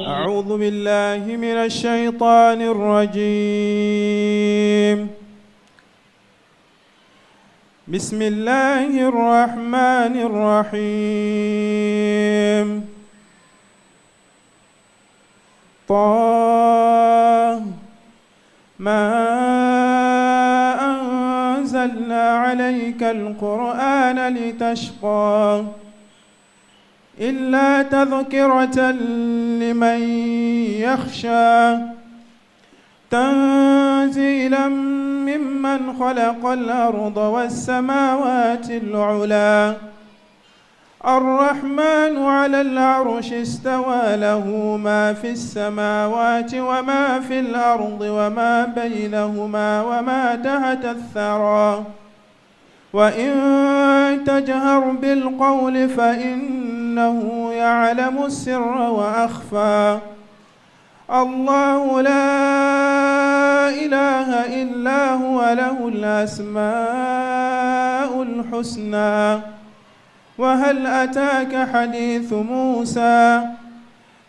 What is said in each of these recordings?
أعوذ بالله من الشيطان الرجيم. بسم الله الرحمن الرحيم. طه ما أنزلنا عليك القرآن لتشقى إلا تذكرة لمن يخشى تنزيلا ممن خلق الأرض والسماوات العلى الرحمن على العرش استوى له ما في السماوات وما في الأرض وما بينهما وما تحت الثرى وإن تجهر بالقول فإنه يعلم السر وأخفى الله لا إله إلا هو له الأسماء الحسنى وهل أتاك حديث موسى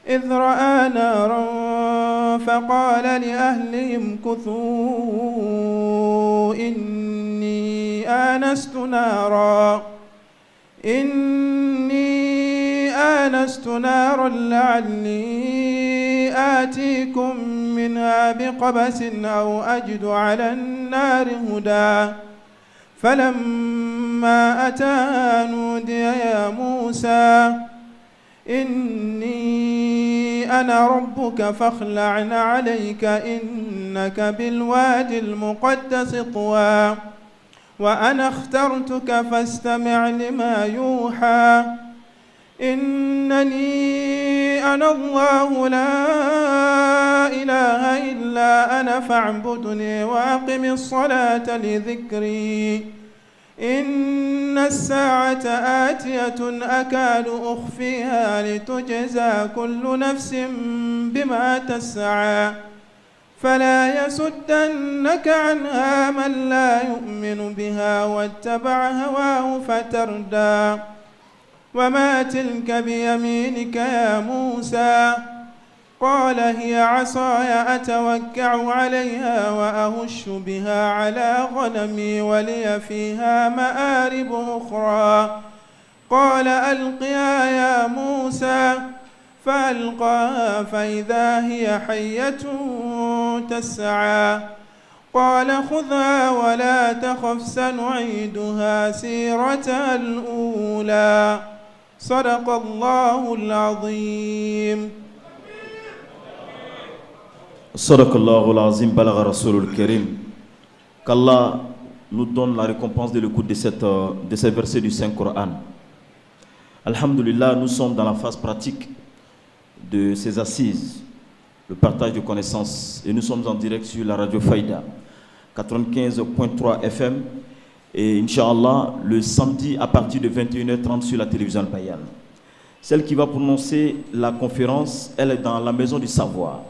إذ رأى نارا فقال لأهلهم كثوا إني آنست نارا لعلي آتيكم منها بقبس أو أجد على النار هدى فلما أتاها نودي يا موسى إني أنا ربك فاخلع عليك إنك بالوادي المقدس طوى وأنا اخترتك فاستمع لما يوحى إنني أنا الله لا إله إلا أنا فاعبدني وأقم الصلاة لذكري إن الساعة آتية أكاد أخفيها لتجزى كل نفس بما تسعى فلا يسدنك عنها من لا يؤمن بها واتبع هواه فتردى وما تلك بيمينك يا موسى قال هي عصاي أتوكع عليها وأهش بها على غنمي ولي فيها مآرب أخرى قال ألقها يا موسى فألقاها فإذا هي حية تسعى قال خذها ولا تخف سنعيدها سيرتها الأولى صدق الله العظيم. Sadaqallahu al-Azim, balagha Rasulul Karim. Qu'Allah nous donne la récompense de l'écoute de ces versets du Saint-Coran. Alhamdulillah, nous sommes dans la phase pratique de ces assises, le partage de connaissances. Et nous sommes en direct sur la radio Faïda, 95.3 FM. Et Inch'Allah, le samedi à partir de 21h30 sur la télévision Al-Bayan. Celle qui va prononcer la conférence, elle est dans la maison du savoir.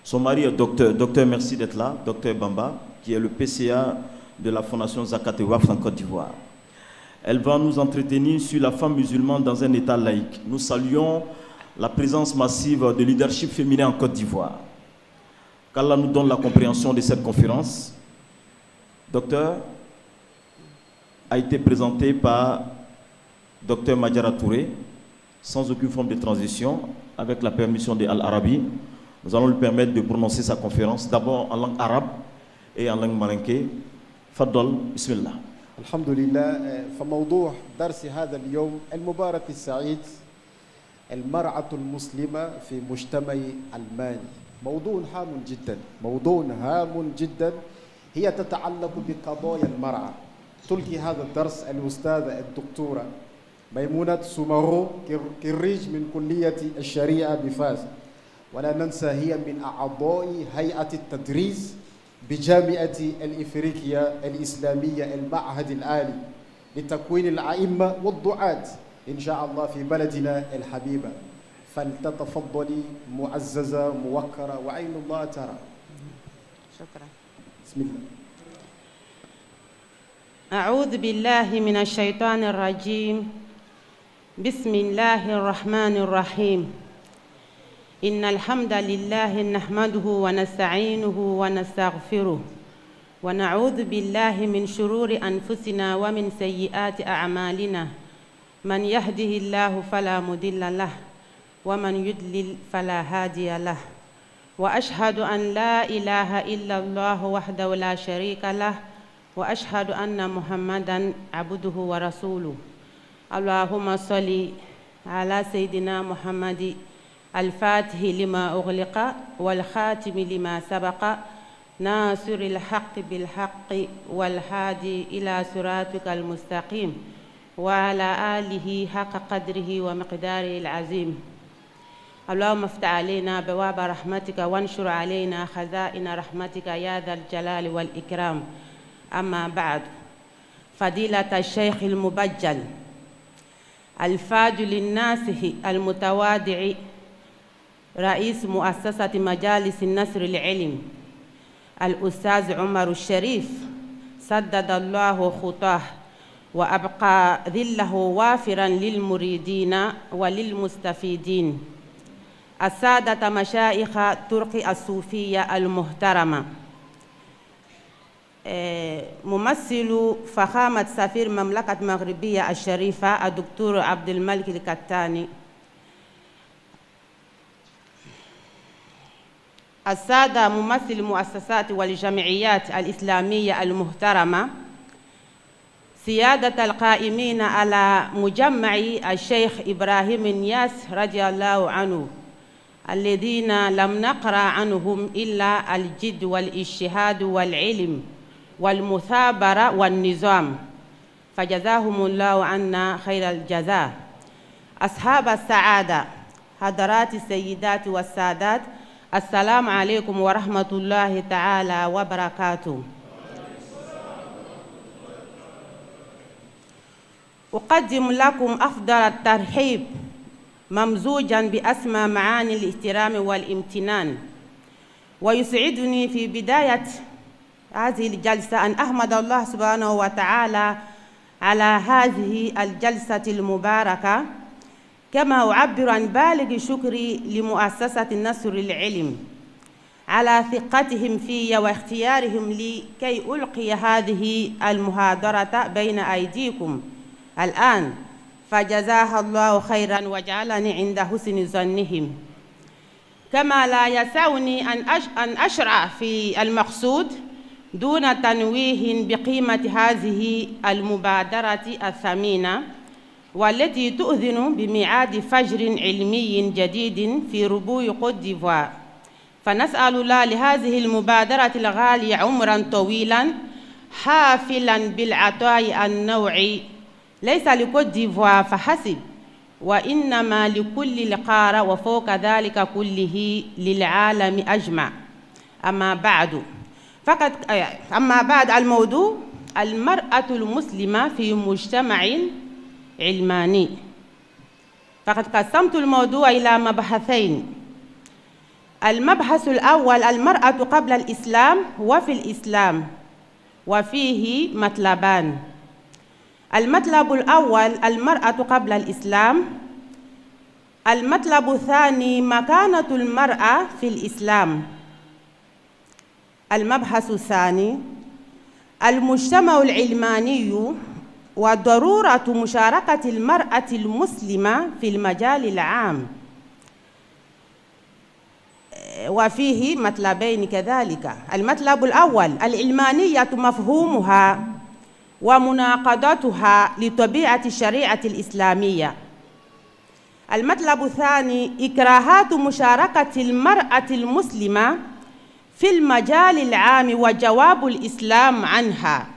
Son mari est docteur. Docteur, merci d'être là. Docteur Bamba, qui est le PCA de la Fondation Zakat et Waqf en Côte d'Ivoire. Elle va nous entretenir sur la femme musulmane dans un état laïque. Nous saluons la présence massive de leadership féminin en Côte d'Ivoire. Qu'Allah nous donne la compréhension de cette conférence. Docteur a été présenté par Docteur Madjara Touré, sans aucune forme de transition, avec la permission de Al-Arabi. Nous allons lui permettre de prononcer sa conférence, d'abord en langue arabe et en langue malinké. Faddal, bismillah. الحمد لله. فموضوع درس هذا اليوم المبارك السعيد المرأة المسلمة في مجتمع علماني. موضوع هام جدا. هي تتعلق بقضايا المرأة. تلقي هذا الدرس الأستاذة الدكتورة ميمونة سومارو كريج من كلية الشريعة بفاس. ولا ننسى هي من أعضاء هيئة التدريس بجامعة الإفريقية الإسلامية المعهد العالي لتكوين الأئمة والدعاة إن شاء الله في بلدنا الحبيبة. فلتتفضلي معززة موقرة وعين الله ترى. شكرا. بسم الله. أعوذ بالله من الشيطان الرجيم. بسم الله الرحمن الرحيم. إن الحمد لله نحمده ونستعينه ونستغفره ونعوذ بالله من شرور أنفسنا ومن سيئات أعمالنا. من يهده الله فلا مضل له ومن يضلل فلا هادي له. وأشهد أن لا إله إلا الله وحده لا شريك له وأشهد أن محمدًا عبده ورسوله. اللهم صل على سيدنا محمد الفاتح لما أغلق والخاتم لما سبق ناصر الحق بالحق والهادي إلى صراطك المستقيم وعلى آله حق قدره ومقداره العظيم. اللهم افتح علينا بواب رحمتك وانشر علينا خزائن رحمتك يا ذا الجلال والإكرام. أما بعد، فضيلة الشيخ المبجل الفاضل الناصح المتواضع رئيس مؤسسة مجالس النصر العلم الأستاذ عمر الشريف سدد الله خطاه وأبقى ذله وافرا للمريدين وللمستفيدين. السادة مشايخ تركي الصوفية المحترمة، ممثل فخامة سفير مملكة مغربية الشريفة الدكتور عبد الملك الكتاني، السادة ممثل المؤسسات والجمعيات الإسلامية المحترمة، سيادة القائمين على مجمع الشيخ إبراهيم نياس رضي الله عنه الذين لم نقرأ عنهم إلا الجد والاجتهاد والعلم والمثابرة والنظام، فجزاهم الله عنا خير الجزاء. أصحاب السعادة، حضرات السيدات والسادات، السلام عليكم ورحمة الله تعالى وبركاته. أقدم لكم أفضل الترحيب ممزوجا بأسمى معاني الاحترام والامتنان. ويسعدني في بداية هذه الجلسة أن أحمد الله سبحانه وتعالى على هذه الجلسة المباركة، كما أعبر عن بالغ شكري لمؤسسة النصر العلم على ثقتهم في واختيارهم لكي ألقي هذه المحاضرة بين أيديكم الآن، فجزاها الله خيرا وجعلني عند حسن ظنهم. كما لا يسعني أن أشرع في المقصود دون تنويه بقيمة هذه المبادرة الثمينة والتي تؤذن بميعاد فجر علمي جديد في ربوع كوت ديفوار. فنسأل الله لهذه المبادرة الغالية عمرا طويلا حافلا بالعطاء النوعي ليس لكوت ديفوار فحسب، وإنما لكل القارة وفوق ذلك كله للعالم أجمع. أما بعد الموضوع المرأة المسلمة في مجتمع علماني. فقد قسمت الموضوع إلى مبحثين. المبحث الأول المرأة قبل الإسلام وفي الإسلام، وفيه مطلبان. المطلب الأول المرأة قبل الإسلام. المطلب الثاني مكانة المرأة في الإسلام. المبحث الثاني المجتمع العلماني وضرورة مشاركة المرأة المسلمة في المجال العام، وفيه مطلبين كذلك. المطلب الأول العلمانية مفهومها ومناقضتها لطبيعة الشريعة الإسلامية. المطلب الثاني إكراهات مشاركة المرأة المسلمة في المجال العام وجواب الإسلام عنها.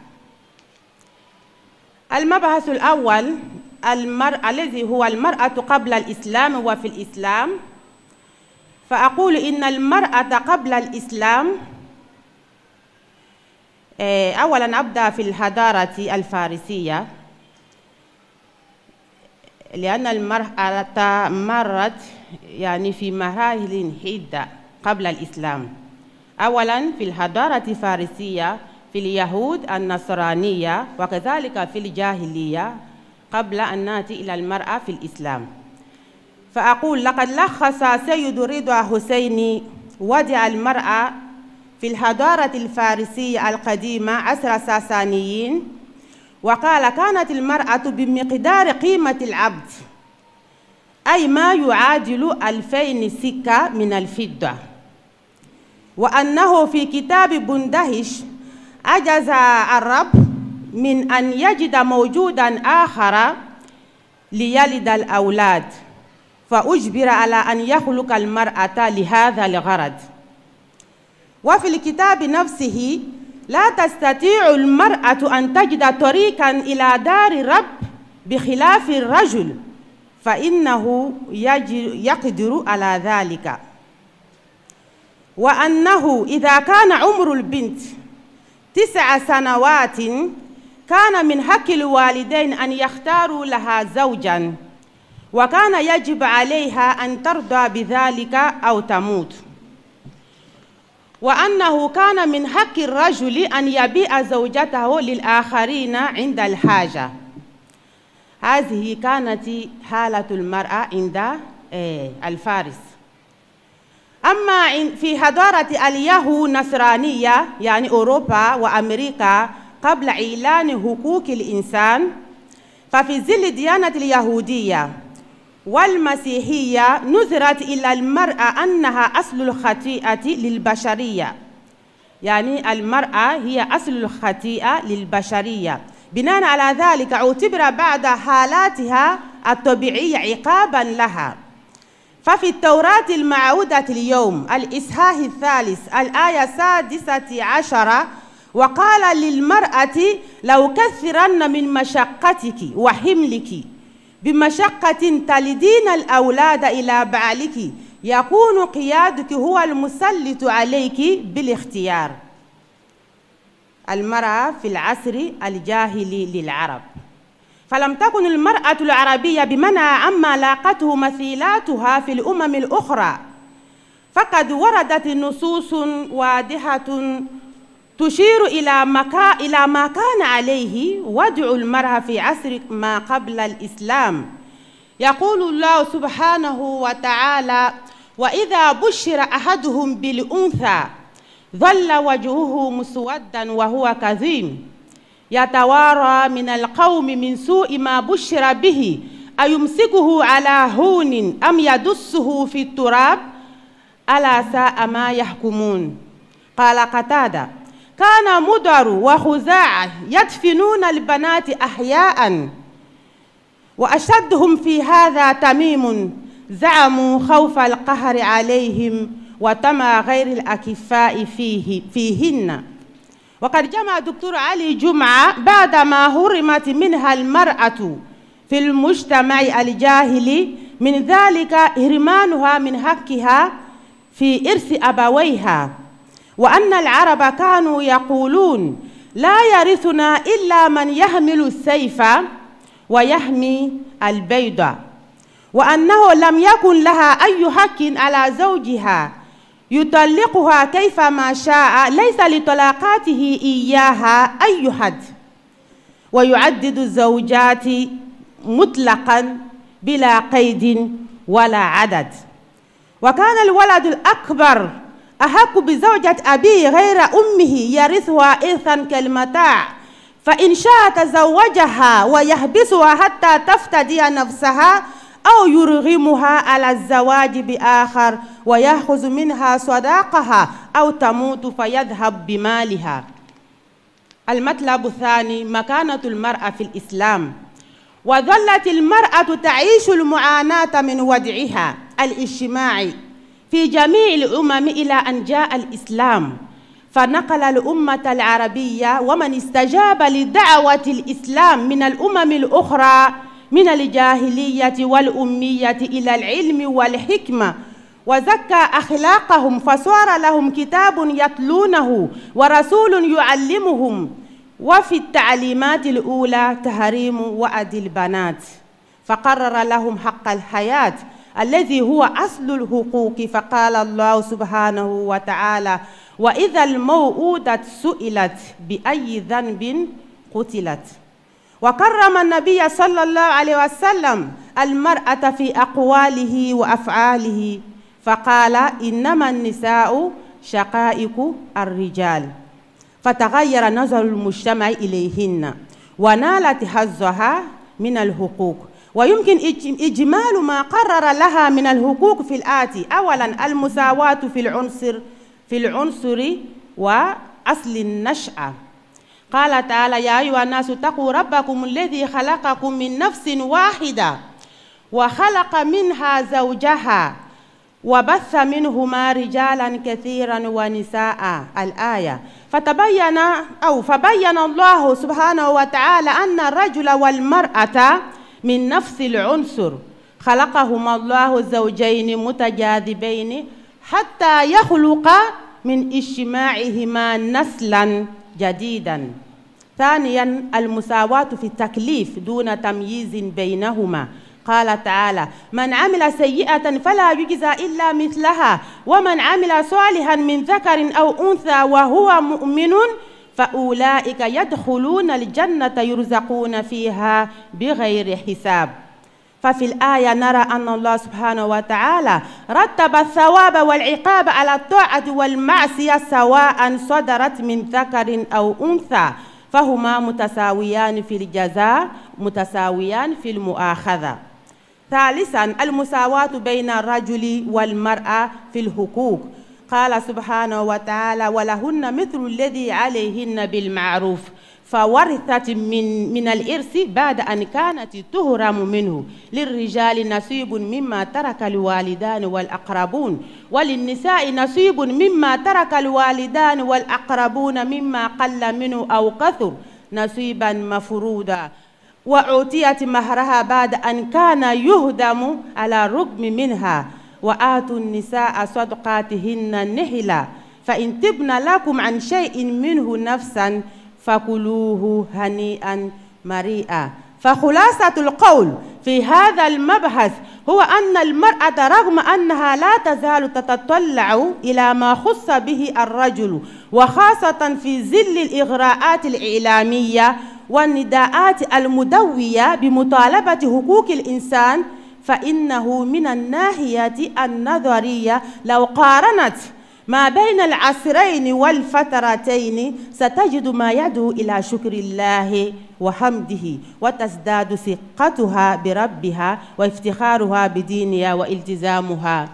المبحث الأول الذي هو المرأة قبل الإسلام وفي الإسلام. فأقول إن المرأة قبل الإسلام، أولا أبدأ في الحضارة الفارسية، لأن المرأة مرت يعني في مراحل عدة قبل الإسلام. أولا في الحضارة الفارسية، في اليهود النصرانية، وكذلك في الجاهلية قبل أن نأتي إلى المرأة في الإسلام. فأقول لقد لخص سيد رضا حسيني وضع المرأة في الحضارة الفارسية القديمة عصر الساسانيين، وقال كانت المرأة بمقدار قيمة العبد، أي ما يعادل 2000 سكة من الفضة، وأنه في كتاب بندهش عجز الرب من أن يجد موجودا آخر ليلد الأولاد، فأجبر على أن يخلق المرأة لهذا الغرض. وفي الكتاب نفسه لا تستطيع المرأة أن تجد طريقا إلى دار الرب بخلاف الرجل، فإنه يقدر على ذلك، وأنه إذا كان عمر البنت 9 سنوات كان من حق الوالدين أن يختاروا لها زوجا، وكان يجب عليها أن ترضى بذلك أو تموت، وأنه كان من حق الرجل أن يبيع زوجته للآخرين عند الحاجة. هذه كانت حالة المرأة عند الفارس. أما في حضارة اليهود النصرانية، يعني أوروبا وأمريكا، قبل إعلان حقوق الإنسان، ففي ظل الديانة اليهودية والمسيحية نظرت إلى المرأة أنها أصل الخطيئة للبشرية، يعني المرأة هي أصل الخطيئة للبشرية. بناء على ذلك اعتبر بعد حالاتها الطبيعية عقابا لها. ففي التوراة المعهودة اليوم الإصحاح 3 الآية 16 وقال للمرأة لو كثرن من مشقتك وحملك بمشقة تلدين الأولاد إلى بعلك يكون قيادك هو المسلط عليك بالاختيار. المرأة في العصر الجاهلي للعرب، فلم تكن المرأة العربية بمنع عما لاقته مثيلاتها في الأمم الأخرى، فقد وردت نصوص واضحة تشير إلى ما كان عليه وضع المرأة في عصر ما قبل الإسلام. يقول الله سبحانه وتعالى: وإذا بشر أحدهم بالأنثى ظل وجهه مسودا وهو كظيم يتوارى من القوم من سوء ما بشر به أيمسكه على هون أم يدسه في التراب ألا ساء ما يحكمون. قال قتادة: كان مضر وخزاعة يدفنون البنات أحياء، وأشدهم في هذا تميم زعموا خوف القهر عليهم وطمع غير الأكفاء فيهن. وقد جمع دكتور علي جمعة بعدما حرمت منها المرأة في المجتمع الجاهلي من ذلك حرمانها من حقها في إرث أبويها، وأن العرب كانوا يقولون لا يرثنا إلا من يحمل السيف ويحمي البيضة، وأنه لم يكن لها أي حق على زوجها يطلقها كيفما شاء، ليس لطلاقاته إياها أي حد، ويعدد الزوجات مطلقا بلا قيد ولا عدد. وكان الولد الأكبر أحق بزوجة أبيه غير أمه يرثها إرثا كالمتاع، فإن شاء تزوجها ويحبسها حتى تفتدي نفسها أو يرغمها على الزواج بآخر ويأخذ منها صداقها أو تموت فيذهب بمالها. المطلب الثاني مكانة المرأة في الإسلام. وظلت المرأة تعيش المعاناة من وضعها الاجتماعي في جميع الأمم إلى أن جاء الإسلام، فنقل الأمة العربية ومن استجاب لدعوة الإسلام من الأمم الأخرى من الجاهلية والأمية إلى العلم والحكمة وزكى أخلاقهم فصار لهم كتاب يتلونه ورسول يعلمهم. وفي التعليمات الأولى تحريم وأد البنات، فقرر لهم حق الحياة الذي هو أصل الحقوق، فقال الله سبحانه وتعالى: وإذا الموءودة سئلت بأي ذنب قتلت. وكرم النبي صلى الله عليه وسلم المرأة في أقواله وأفعاله، فقال: إنما النساء شقائق الرجال، فتغير نظر المجتمع إليهن ونالت حظها من الحقوق. ويمكن إجمال ما قرر لها من الحقوق في الآتي: أولا المساواة في العنصر وأصل النشأة. قال تعالى: يا أيها الناس اتقوا ربكم الذي خلقكم من نفس واحدة وخلق منها زوجها وبث منهما رجالا كثيرا ونساء. الآية. فبين الله سبحانه وتعالى أن الرجل والمرأة من نفس العنصر خلقهما الله زوجين متجاذبين حتى يخلق من اجتماعهما نسلا جديدا. ثانيا المساواة في التكليف دون تمييز بينهما. قال تعالى: من عمل سيئة فلا يجزى إلا مثلها ومن عمل صالحا من ذكر أو أنثى وهو مؤمن فأولئك يدخلون الجنة يرزقون فيها بغير حساب. ففي الآية نرى أن الله سبحانه وتعالى رتب الثواب والعقاب على الطاعة والمعصية سواء صدرت من ذكر أو أنثى، فهما متساويان في الجزاء متساويان في المؤاخذة. ثالثا المساواة بين الرجل والمرأة في الحقوق. قال سبحانه وتعالى: ولهن مثل الذي عليهن بالمعروف، فورثت من الإرث بعد أن كانت تهرم منه. للرجال نصيب مما ترك الوالدان والأقربون، وللنساء نصيب مما ترك الوالدان والأقربون مما قل منه أو كثر نصيبا مفروضا. وأعطيت مهرها بعد أن كان يهدم على الرغم منها. وآتوا النساء صدقاتهن نحلا، فإن تبن لكم عن شيء منه نفسا فكلوه هنيئا مريئا. فخلاصة القول في هذا المبحث هو أن المرأة رغم أنها لا تزال تتطلع إلى ما خص به الرجل، وخاصة في ظل الإغراءات الإعلامية والنداءات المدوية بمطالبة حقوق الإنسان، فإنه من الناحية النظرية لو قارنت ما بين العصرين والفترتين ستجد ما يدعو إلى شكر الله وحمده، وتزداد ثقتها بربها وافتخارها بدينها والتزامها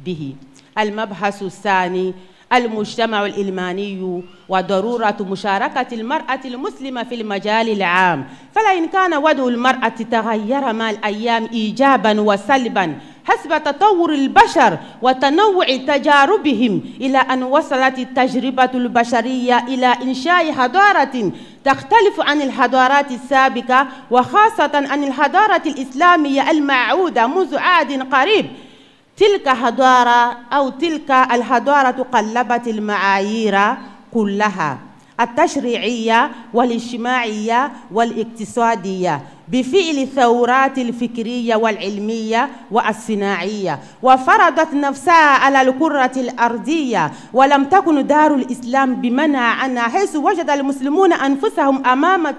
به. المبحث الثاني المجتمع الإلماني وضرورة مشاركة المرأة المسلمة في المجال العام. فلئن كان وضع المرأة تغير مع الأيام إيجابا وسلبا حسب تطور البشر وتنوع تجاربهم، إلى أن وصلت التجربة البشرية إلى إنشاء حضارة تختلف عن الحضارات السابقة، وخاصة عن الحضارة الإسلامية المعهودة منذ عهد قريب. تلك الحضارة قلبت المعايير كلها التشريعية والاجتماعية والاقتصادية بفعل الثورات الفكرية والعلمية والصناعية، وفرضت نفسها على الكرة الأرضية، ولم تكن دار الإسلام بمنع عنها، حيث وجد المسلمون أنفسهم أمام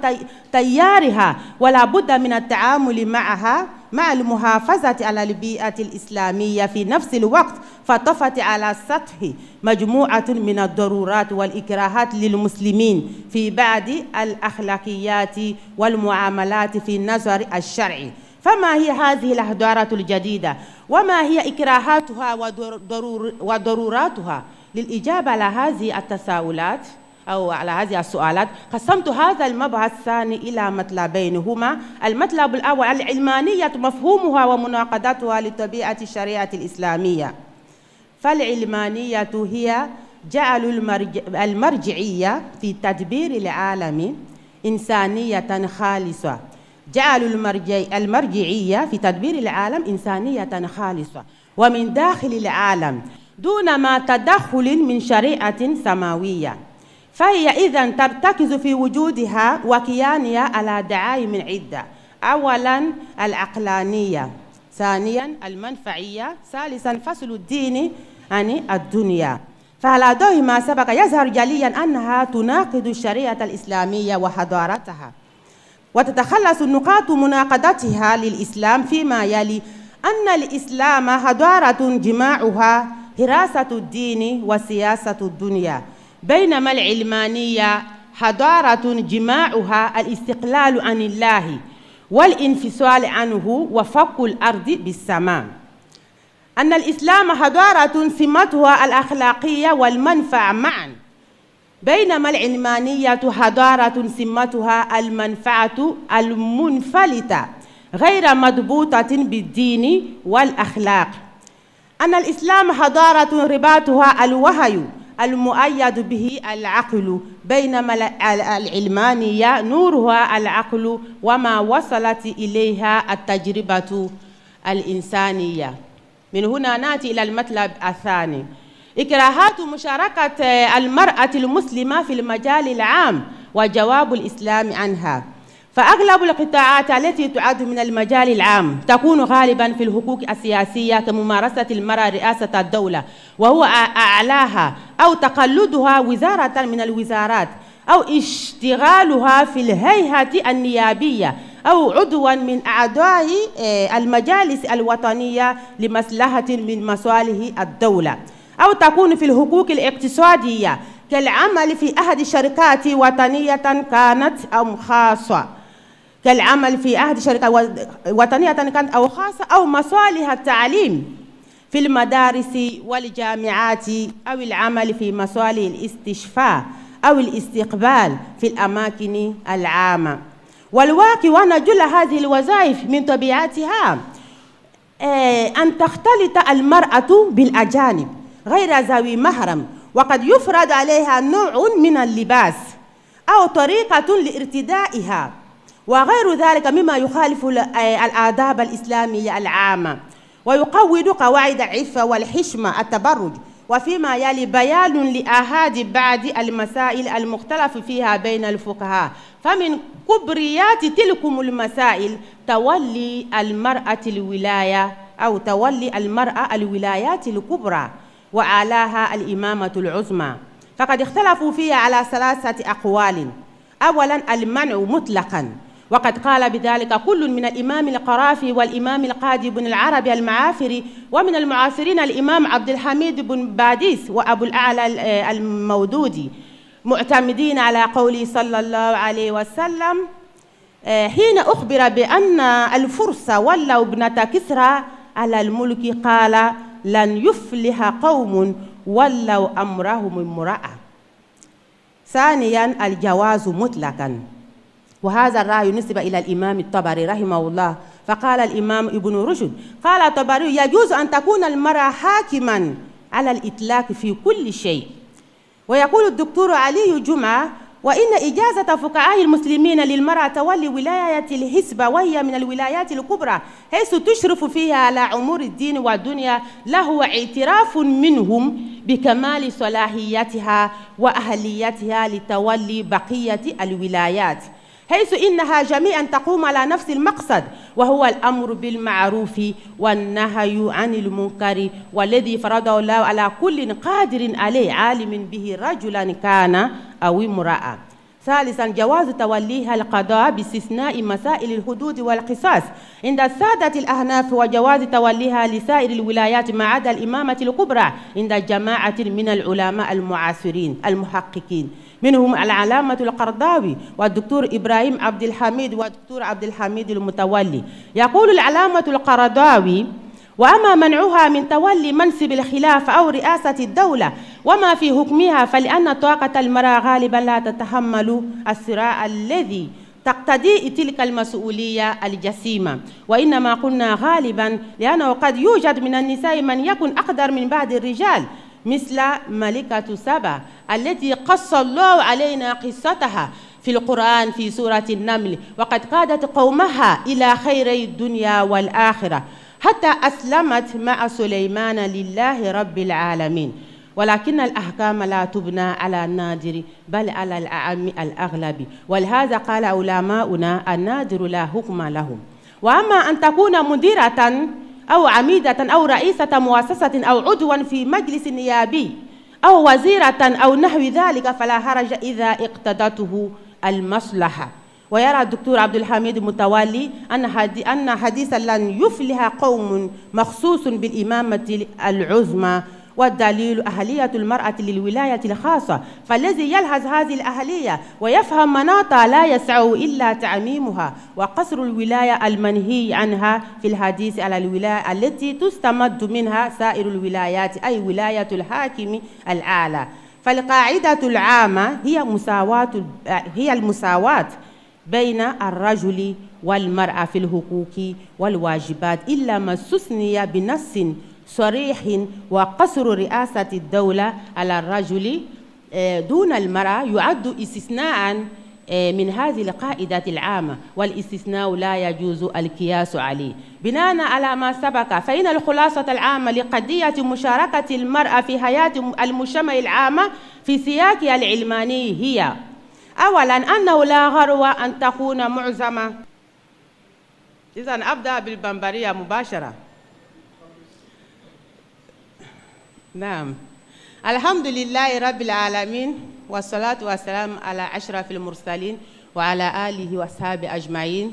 تيارها، ولا بد من التعامل معها مع المحافظة على البيئة الإسلامية في نفس الوقت. فطفت على السطح مجموعة من الضرورات والإكراهات للمسلمين في بعض الأخلاقيات والمعاملات في النظر الشرعي. فما هي هذه الحضارة الجديدة؟ وما هي إكراهاتها وضروراتها؟ للإجابة على هذه التساؤلات أو على هذه السؤالات قسمت هذا المبحث الثاني إلى مطلبين هما: المطلب الأول العلمانية مفهومها ومناقضتها لطبيعة الشريعة الإسلامية. فالعلمانية هي جعل المرجعية في تدبير العالم إنسانية خالصة، جعل المرجعية في تدبير العالم إنسانية خالصة، ومن داخل العالم دون ما تدخل من شريعة سماوية، فهي إذن ترتكز في وجودها وكيانها على دعائم عدة: أولاً العقلانية، ثانياً المنفعية، ثالثاً فصل الدين عن الدنيا. فعلى ضوء ما سبق يظهر جلياً أنها تناقض الشريعة الإسلامية وحضارتها، وتتخلص نقاط مناقضتها للإسلام فيما يلي: أن الإسلام حضارة جماعها حراسة الدين وسياسة الدنيا، بينما العلمانية حضارة جماعها الاستقلال عن الله والانفصال عنه وفك الأرض بالسماء. أن الإسلام حضارة سمتها الأخلاقية والمنفعة معا، بينما العلمانية حضارة سمتها المنفعة المنفلتة غير مضبوطة بالدين والأخلاق. أن الإسلام حضارة رباطها الوحي المؤيد به العقل، بينما العلمانية نورها العقل وما وصلت إليها التجربة الإنسانية. من هنا نأتي إلى المطلب الثاني: إكراهات مشاركة المرأة المسلمة في المجال العام وجواب الإسلام عنها. فأغلب القطاعات التي تعد من المجال العام تكون غالباً في الحقوق السياسية، كممارسة المرأة رئاسة الدولة وهو أعلاها، أو تقلدها وزارة من الوزارات، أو اشتغالها في الهيئة النيابية، أو عضواً من أعضاء المجالس الوطنية لمصلحة من مصالح الدولة، أو تكون في الحقوق الاقتصادية كالعمل في أحد الشركات وطنية كانت أو خاصة، كالعمل في أحد شركات وطنية كانت أو خاصة، أو مصالح التعليم في المدارس والجامعات، أو العمل في مصالح الاستشفاء أو الاستقبال في الأماكن العامة. والواقع أن جل هذه الوظائف من طبيعتها أن تختلط المرأة بالأجانب غير ذوي محرم، وقد يفرض عليها نوع من اللباس أو طريقة لارتدائها وغير ذلك مما يخالف الآداب الإسلامية العامة، ويقوض قواعد العفة والحشمة التبرج. وفيما يلي بيان لآحاد بعض المسائل المختلف فيها بين الفقهاء. فمن كبريات تلكم المسائل تولي المرأة الولاية، أو تولي المرأة الولايات الكبرى، وعلاها الإمامة العظمى. فقد اختلفوا فيها على 3 أقوال. أولا المنع مطلقا، وقد قال بذلك كل من الإمام القرافي والإمام القاضي بن العربي المعافري، ومن المعاصرين الإمام عبد الحميد بن باديس وأبو الأعلى المودودي، معتمدين على قوله صلى الله عليه وسلم حين أخبر بأن الفرس ولوا ابنة كسرى على الملك قال: لن يفلح قوم ولوا أمرهم امرأة. ثانيا الجواز مطلقا، وهذا الرأي نسب إلى الإمام الطبري رحمه الله، فقال الإمام ابن رشد قال الطبري: يجوز أن تكون المرأة حاكما على الإطلاق في كل شيء. ويقول الدكتور علي جمعة: وإن إجازة فقهاء المسلمين للمرأة تولي ولاية الحسبة، وهي من الولايات الكبرى حيث تشرف فيها على أمور الدين والدنيا، له اعتراف منهم بكمال صلاحيتها وأهليتها لتولي بقية الولايات، حيث إنها جميعا تقوم على نفس المقصد، وهو الأمر بالمعروف والنهي عن المنكر، والذي فرضه الله على كل قادر عليه عالم به رجلا كان أو امرأة. ثالثا جواز توليها القضاء باستثناء مسائل الحدود والقصاص عند السادة الأحناف، وجواز توليها لسائر الولايات ما عدا الإمامة الكبرى عند جماعة من العلماء المعاصرين المحققين، منهم العلامة القرضاوي والدكتور إبراهيم عبد الحميد والدكتور عبد الحميد المتولي. يقول العلامة القرضاوي: وأما منعها من تولي منصب الخلافة أو رئاسة الدولة وما في حكمها، فلأن طاقة المرأة غالبا لا تتحمل الصراع الذي تقتضي تلك المسؤولية الجسيمة، وإنما قلنا غالبا لأنه قد يوجد من النساء من يكون أقدر من بعض الرجال، مثل ملكة سبا التي قص الله علينا قصتها في القرآن في سورة النمل، وقد قادت قومها إلى خيري الدنيا والآخرة. حتى أسلمت مع سليمان لله رب العالمين. ولكن الأحكام لا تبنى على النادر بل على الأعم الأغلب، ولهذا قال علماؤنا النادر لا حكم لهم. وأما أن تكون مديرة أو عميدة أو رئيسة مؤسسة أو عضوا في مجلس نيابي أو وزيرة أو نحو ذلك فلا حرج إذا اقتضته المصلحة. ويرى الدكتور عبد الحميد متولي أن حديثا لن يفلح قوم مخصوص بالإمامة العظمى، والدليل أهلية المرأة للولاية الخاصة، فالذي يلحظ هذه الأهلية ويفهم مناط لا يسعه إلا تعميمها وقصر الولاية المنهي عنها في الحديث على الولاية التي تستمد منها سائر الولايات، أي ولاية الحاكم الأعلى. فالقاعدة العامة هي المساواة بين الرجل والمرأة في الحقوق والواجبات، إلا ما استثني بنص صريح وقصر رئاسة الدولة على الرجل دون المرأة يعد استثناء من هذه القاعدة العامة، والاستثناء لا يجوز القياس عليه. بناء على ما سبق فإن الخلاصة العامة لقضية مشاركة المرأة في حياة المجتمع العامة في سياقها العلماني هي: أولا أنه لا غرو أن تكون معظمة. إذن أبدأ بالبنبرية مباشرة. نعم، الحمد لله رب العالمين، والصلاة والسلام على أشرف المرسلين وعلى آله وصحبه أجمعين.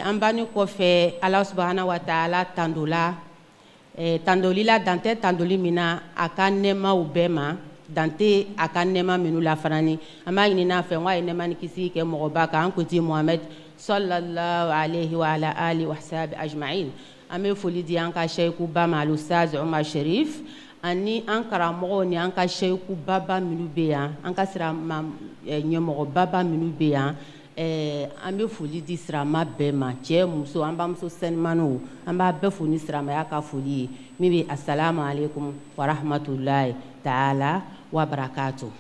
أمباني كوفي الله سبحانه وتعالى تندوليلا دانتي تندولي منا أكان نما وبما dante akanema minula farani ama inina fe wa inema nikisi ke mogobaka ankuti Muhammad sallallahu alayhi wa ala alihi wa sahbihi ajma'in. Ame folidi anka Sheikhu Bama al-Ustaz Umar Sharif ani ankara mogo ni anka Sheikhu Baba minubeya anka sira nyemogo Baba minubeya ame folidi sira mabema che muso amba muso senmanu amba befu ni sira ma yaka foli mibi assalamu alaikum wa rahmatullahi ta'ala wa barakatuh.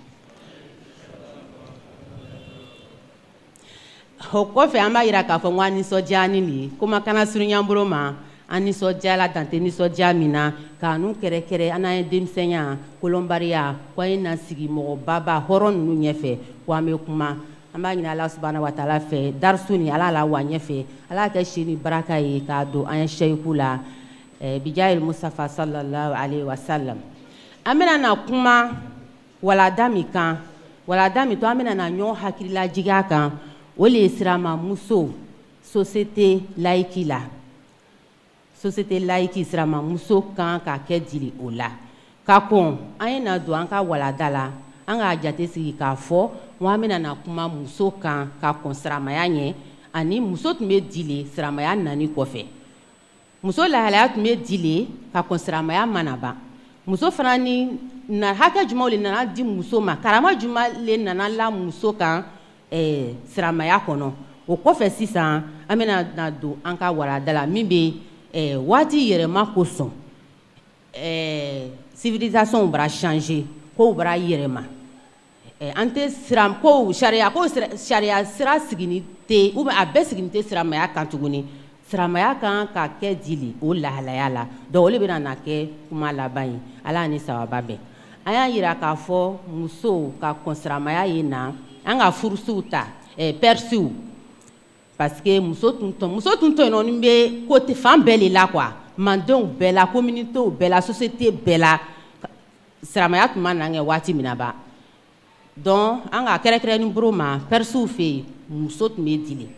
Hokofe amba ira ka fo ngani so jani ni kuma kana suru nyamburo ma ani so jala dante ni so jamina kanu kere kere ana demsenya kolombaria kwa ina sigi mo baba horon nu nyefe wa me kuma amba ngina Allah subhanahu wa ta'ala fe darsuni ala la wa nyefe ala ka shini baraka yi ka do an Sheikhu la bijayil Mustafa sallallahu alaihi wasallam. Amina na kuma wala dami to amina na nyo hakila jiga kan wole sirama muso société laïque sirama muso kan ka ke dili ola ka kon ayina do an ka wala dala an ga jate sigi ka fo wa amina na kuma muso kan ka kon sirama ya nye ani muso tume dili sirama ya nani kofe muso la halaya tume dili ka kon sirama ya manaba muso fanani na haka juma le nana di muso ma karama juma le nana la muso kan siramaya kono o kofe sisan amena na do anka wala dala mimbe wati yerema koson civilisation bra changer ko bra yerema ante siram ko sharia sira sigini te ou a be sigini te siramaya kan tuguni siramaya kan ka ke dili o lahalaya la do ole bena na ke kuma laban ala ni sawaba be aya yira ka fo muso ka konsiramaya yena anga furusu ta persu parce que muso tunton no nimbe côté femme belle là quoi mandon belle communauté belle société belle siramaya tuma nange wati minaba donc anga kere ni broma persu fe muso tume dili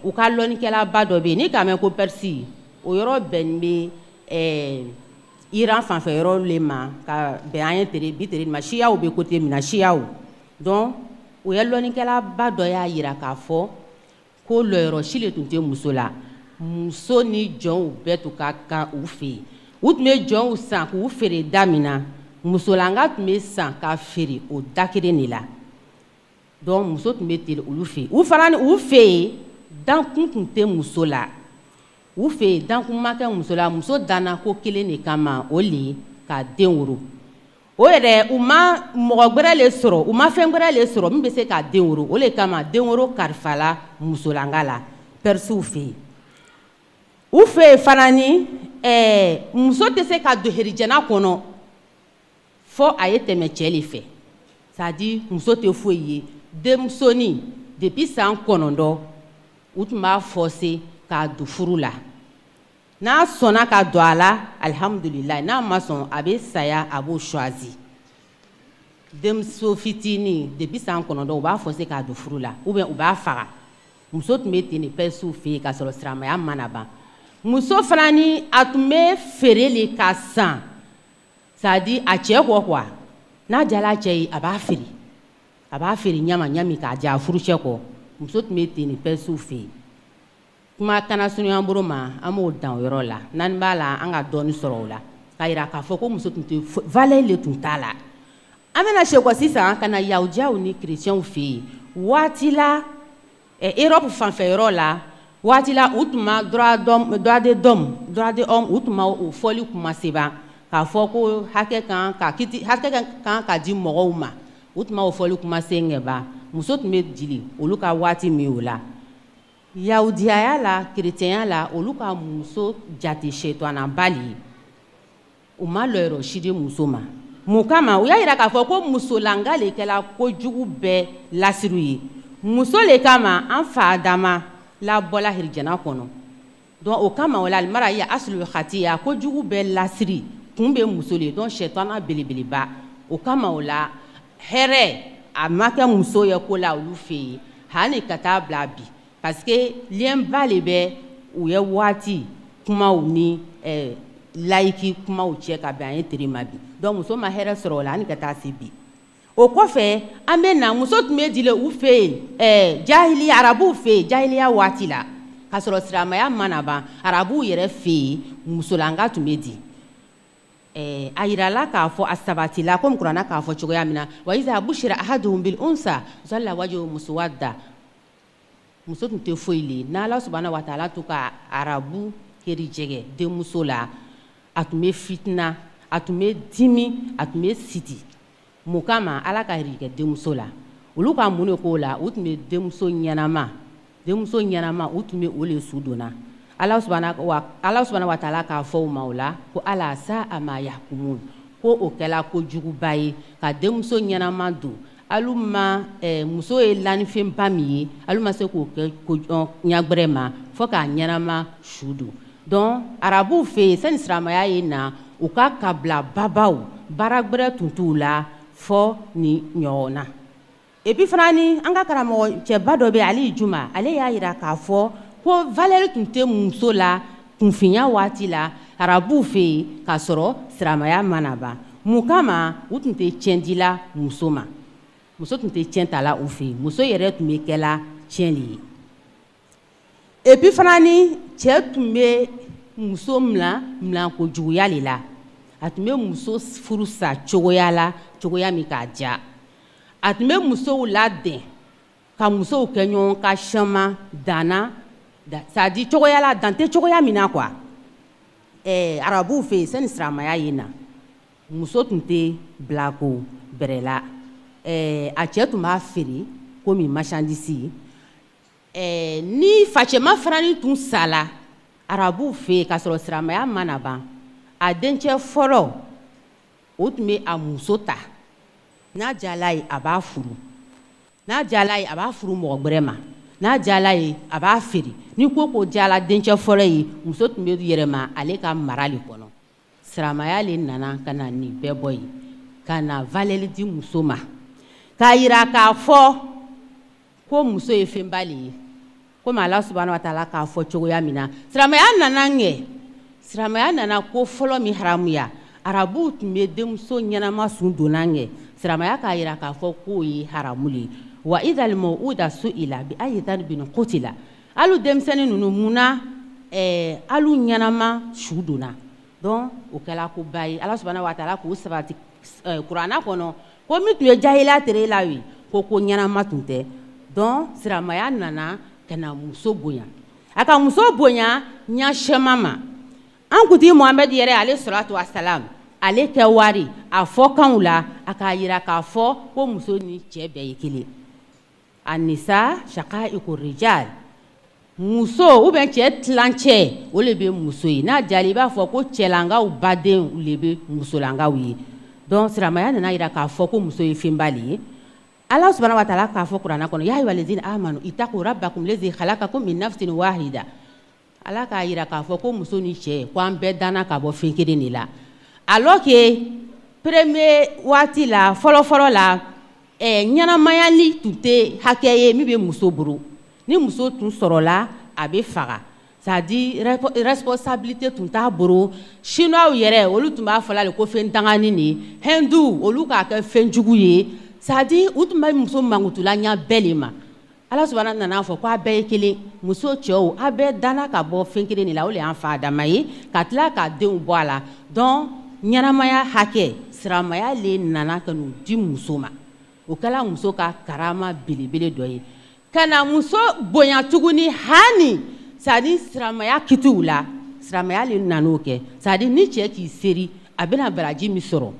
u ka loni kala bado be ni kame ko persi o yoro benbe Iran fanfɛ yɔrɔ le ma ka bɛn an ye biteri ma siyaw bɛ côté min na siyaw donc o ye lɔnnikɛla ba dɔ y'a yira k'a fɔ ko lɔyɔrɔ si le tun tɛ muso la muso ni jɔnw bɛɛ tun ka kan u fɛ yen u tun bɛ jɔnw san k'u feere da min na musolanga tun bɛ san ka feere o da kelen de la donc muso tun bɛ teli olu fɛ yen u fana u fɛ yen dankun tun tɛ muso la u fe dan kuma kɛ muso la muso dana ko kelen de kama o le ka den woro o yɛrɛ u ma mɔgɔ gbɛrɛ le sɔrɔ u ma fɛn gbɛrɛ le sɔrɔ min bɛ se ka den woro o le kama den woro karifala musolanga la persiw fe u fɛ fana ni muso tɛ se ka don hirijana kɔnɔ fo a ye tɛmɛ cɛ le fɛ c'est à dire muso tɛ foyi ye denmusonin depuis san 9 u tun b'a forcer k'a don furu la n'a sɔnna ka don a la alhamdulillah n'a ma sɔn a bɛ saya a b'o choisi denmuso fitinin depuis san 9 u b'a forcer k'a don furu la ou bien u b'a faga muso tun bɛ ten de pɛsiw fɛ yen k'a sɔrɔ silamɛya mana ban muso fana ni a tun bɛ feere le ka san c'est à dire a cɛ kɔ quoi n'a jala cɛ ye a b'a feere ɲami k'a di a furucɛ kɔ muso tun bɛ ten de pɛsiw fɛ yen kuma kana sunuyan bolo ma an b'o dan o yɔrɔ la n'an b'a la an ka dɔɔni sɔrɔ o la k'a yira k'a fɔ ko muso tun tɛ valeur le tun t'a la an bɛna sekɔ sisan ka na yahudiyaw ni chrétienw fɛ yen waati la Europe fanfɛyɔrɔ la waati la u tun ma droit de l'homme u tun ma o fɔli kuma seba k'a fɔ ko hakɛ kan ka di mɔgɔw ma u tun ma o fɔli kuma se ŋɛba muso tun bɛ jili olu ka waati min o la yahudiyaya la chrétienya la olu ka muso jate sɛtɔnaba le ye u ma lɔyɔrɔ si di muso ma mun kama u y'a yira k'a fɔ ko musolanga le kɛla kojugu bɛɛ lasiriw ye muso le kama an fa Adama labɔla hirijana kɔnɔ donc o kama o la alimara ya aslu khatiya kojugu bɛɛ lasiri kun bɛ muso le donc sɛtɔna belebeleba o kama o la hɛrɛ a ma kɛ muso ye ko la olu fɛ yen hali ka taa bila bi parce que lienba le bɛ u ye waati kumaw ni layiki kumaw cɛ ka bɛn an ye tere ma bi donc muso ma hɛrɛ sɔrɔ o la ani ka taa se bi o kɔfɛ an bɛ na muso tun bɛ dile u fɛ yen jahiliya arabuw fɛ yen jahiliya waati la k'a sɔrɔ silamɛya mana ban arabuw yɛrɛ fɛ yen musolanga tun bɛ di a yirala k'a fɔ a sabatila komi kuranna k'a fɔ cogoya min na wa iza bushira ahaduhum bil unsa zalla wajhu muswadda muso tun tɛ foyi le n'Ala subahana wa taala to ka arabu keri jɛgɛ denmuso la a tun bɛ fitina a tun bɛ dimi a tun bɛ siti mun kama Ala ka heri kɛ denmuso la olu ka mun de k'o la u tun bɛ denmuso ɲɛnama u tun bɛ o le su donna Ala subahana wa taala k'a fɔ u ma o la ko ala sa ama yahkumun ko o kɛla kojuguba ye ka denmuso ɲɛnama don alu ma muso ye lanifɛnba min ye alu ma se k'o kɛ ɲagbɛrɛ ma fo k'a ɲɛnama su don donc arabuw fɛ yen sani silamɛya ye na u ka kabila babaw baaragbɛrɛ tun t'u la fɔ ni ɲɔgɔn na et puis fana ni an ka karamɔgɔ cɛba dɔ bɛ ale juma ale y'a yira k'a fɔ ko valeur tun tɛ muso la kunfinya waati la arabuw fɛ yen k'a sɔrɔ silamɛya mana ban mun kama u tun tɛ tiɲɛ dila muso ma muso tun tɛ tiɲɛ ta la u fɛ yen muso yɛrɛ tun bɛ kɛla tiɲɛ le ye et puis fana ni cɛ tun bɛ muso minɛ kojuguya le la a tun bɛ muso furu sa cogoya la cogoya min k'a diya a tun bɛ musow labɛn ka musow kɛ ɲɔgɔn ka chama danna c'est à dire cogoya la dan tɛ cogoya min na quoi arabuw fɛ yen sani silamɛya ye na muso tun tɛ bila ko bɛrɛ la a cɛ tun b'a feere komi marchandise ni facɛma fana ni tun sala arabuw fɛ yen k'a sɔrɔ silamɛya mana ban a dencɛ fɔlɔ o tun bɛ a muso ta n'a diyala ye a b'a furu n'a diyala ye a b'a furu mɔgɔ wɛrɛ ma n'a diyala ye a b'a feere ni ko diyala dencɛ fɔlɔ ye muso tun bɛ yɛlɛma ale ka mara le kɔnɔ silamɛya le nana ka na nin bɛɛ bɔ yen ka na valeur di muso ma k'a yira k'a fɔ ko muso ye fɛnba le ye komi Ala subahana wa taala k'a fɔ cogoya min na silamɛya nana ko fɔlɔ min haramuya arabuw tun bɛ denmuso ɲɛnama sun donna ɲɛ silamɛya k'a yira k'a fɔ k'o ye haramu le ye wa idal mawuda su'ila bi ayi dhanbin qutila alu denmisɛnnin ninnu munna alu ɲɛnama su donna donc o kɛla ko ba ye Ala subahana wa taala k'o sabati kuranna kɔnɔ ko min tun ye jahiliya tere la ye ko ɲɛnama tun tɛ donc silamɛya nana ka na muso bonya a ka muso bonya ɲɛsɛma ma an kuntigi Muhamɛdi yɛrɛ ale salatu wa salam ale kɛ wari a fɔ kanw la a k'a yira k'a fɔ ko muso ni cɛ bɛɛ ye kelen anisa shaqaiqu rijal muso ou bien cɛ tilancɛ o le bɛ muso ye n'a jali b'a fɔ ko cɛlangaw baden le bɛ musolangaw ye donc silamɛya nana yira k'a fɔ ko muso ye fɛnbali ye Allah subhanahu wa ta'ala k'a fɔ kuranɛ kɔnɔ ya ayyuhallazina amanu ittaqu rabbakum lazi khalaqakum min nafsin wahida Allah k'a yira k'a fɔ ko muso ni cɛ ko an bɛɛ danna ka bɔ fɛn kelen de la alors que premier waati la fɔlɔ la ɲɛnamayali tun tɛ hakɛ ye min bɛ muso bolo ni muso tun sɔrɔla a bɛ faga c'est à dire responsabilité tun t'a bolo chinois yɛrɛ olu tun b'a fɔla ko fɛn dangani de hindu olu k'a kɛ fɛn jugu ye c'est à dire u tun bɛ muso mankutula ɲɛ bɛɛ de ma Allah subhanahu nana fɔ ko a bɛɛ ye kelen muso cɛw a bɛɛ danna ka bɔ fɛn kelen de la o le y'an fa Adama ye ka tila ka denw bɔ a la donc ɲɛnamaya hakɛ silamɛya le nana ka n'u di muso ma o kɛla muso ka karama belebele dɔ ye ka na muso bonya tuguni hani c'est à dire silamɛya kitiw la silamɛya le nan'o kɛ c'est à dire ni cɛ k'i seri a bɛna baraji min sɔrɔ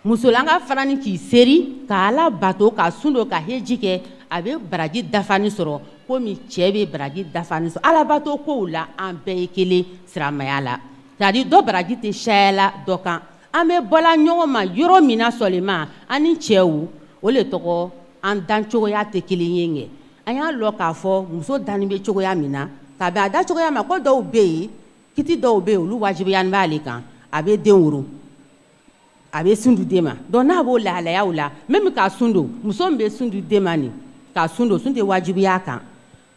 musolanga fana ni k'i seri ka Ala bato ka sun don ka heji kɛ a bɛ baraji dafani sɔrɔ komi cɛ bɛ baraji dafani sɔrɔ Ala bato kow la an bɛɛ ye kelen silamɛya la c'est à dire dɔ baraji tɛ cayala dɔ kan an bɛ bɔla ɲɔgɔn ma yɔrɔ min na sɔlima an ni cɛw o le tɔgɔ an dancogoya tɛ kelen ye ŋɛ an y'a lɔ k'a fɔ muso danni bɛ cogoya min na ka bɛn a da cogoya ma ko dɔw bɛ yen kiti dɔw bɛ yen olu wajibiyani b'ale kan a bɛ den wolo a bɛ sun di den ma donc n'a b'o lahalayaw la même k'a sun don muso min bɛ sun di den ma nin k'a sun don sun tɛ wajibiya kan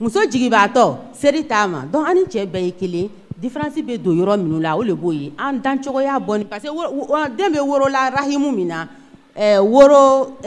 muso jigibaatɔ seri t'a ma donc an ni cɛ bɛɛ ye kelen différence bɛ don yɔrɔ minnu la o le b'o ye an dancogoya bɔ ni parce que den bɛ worola rahimu min na woro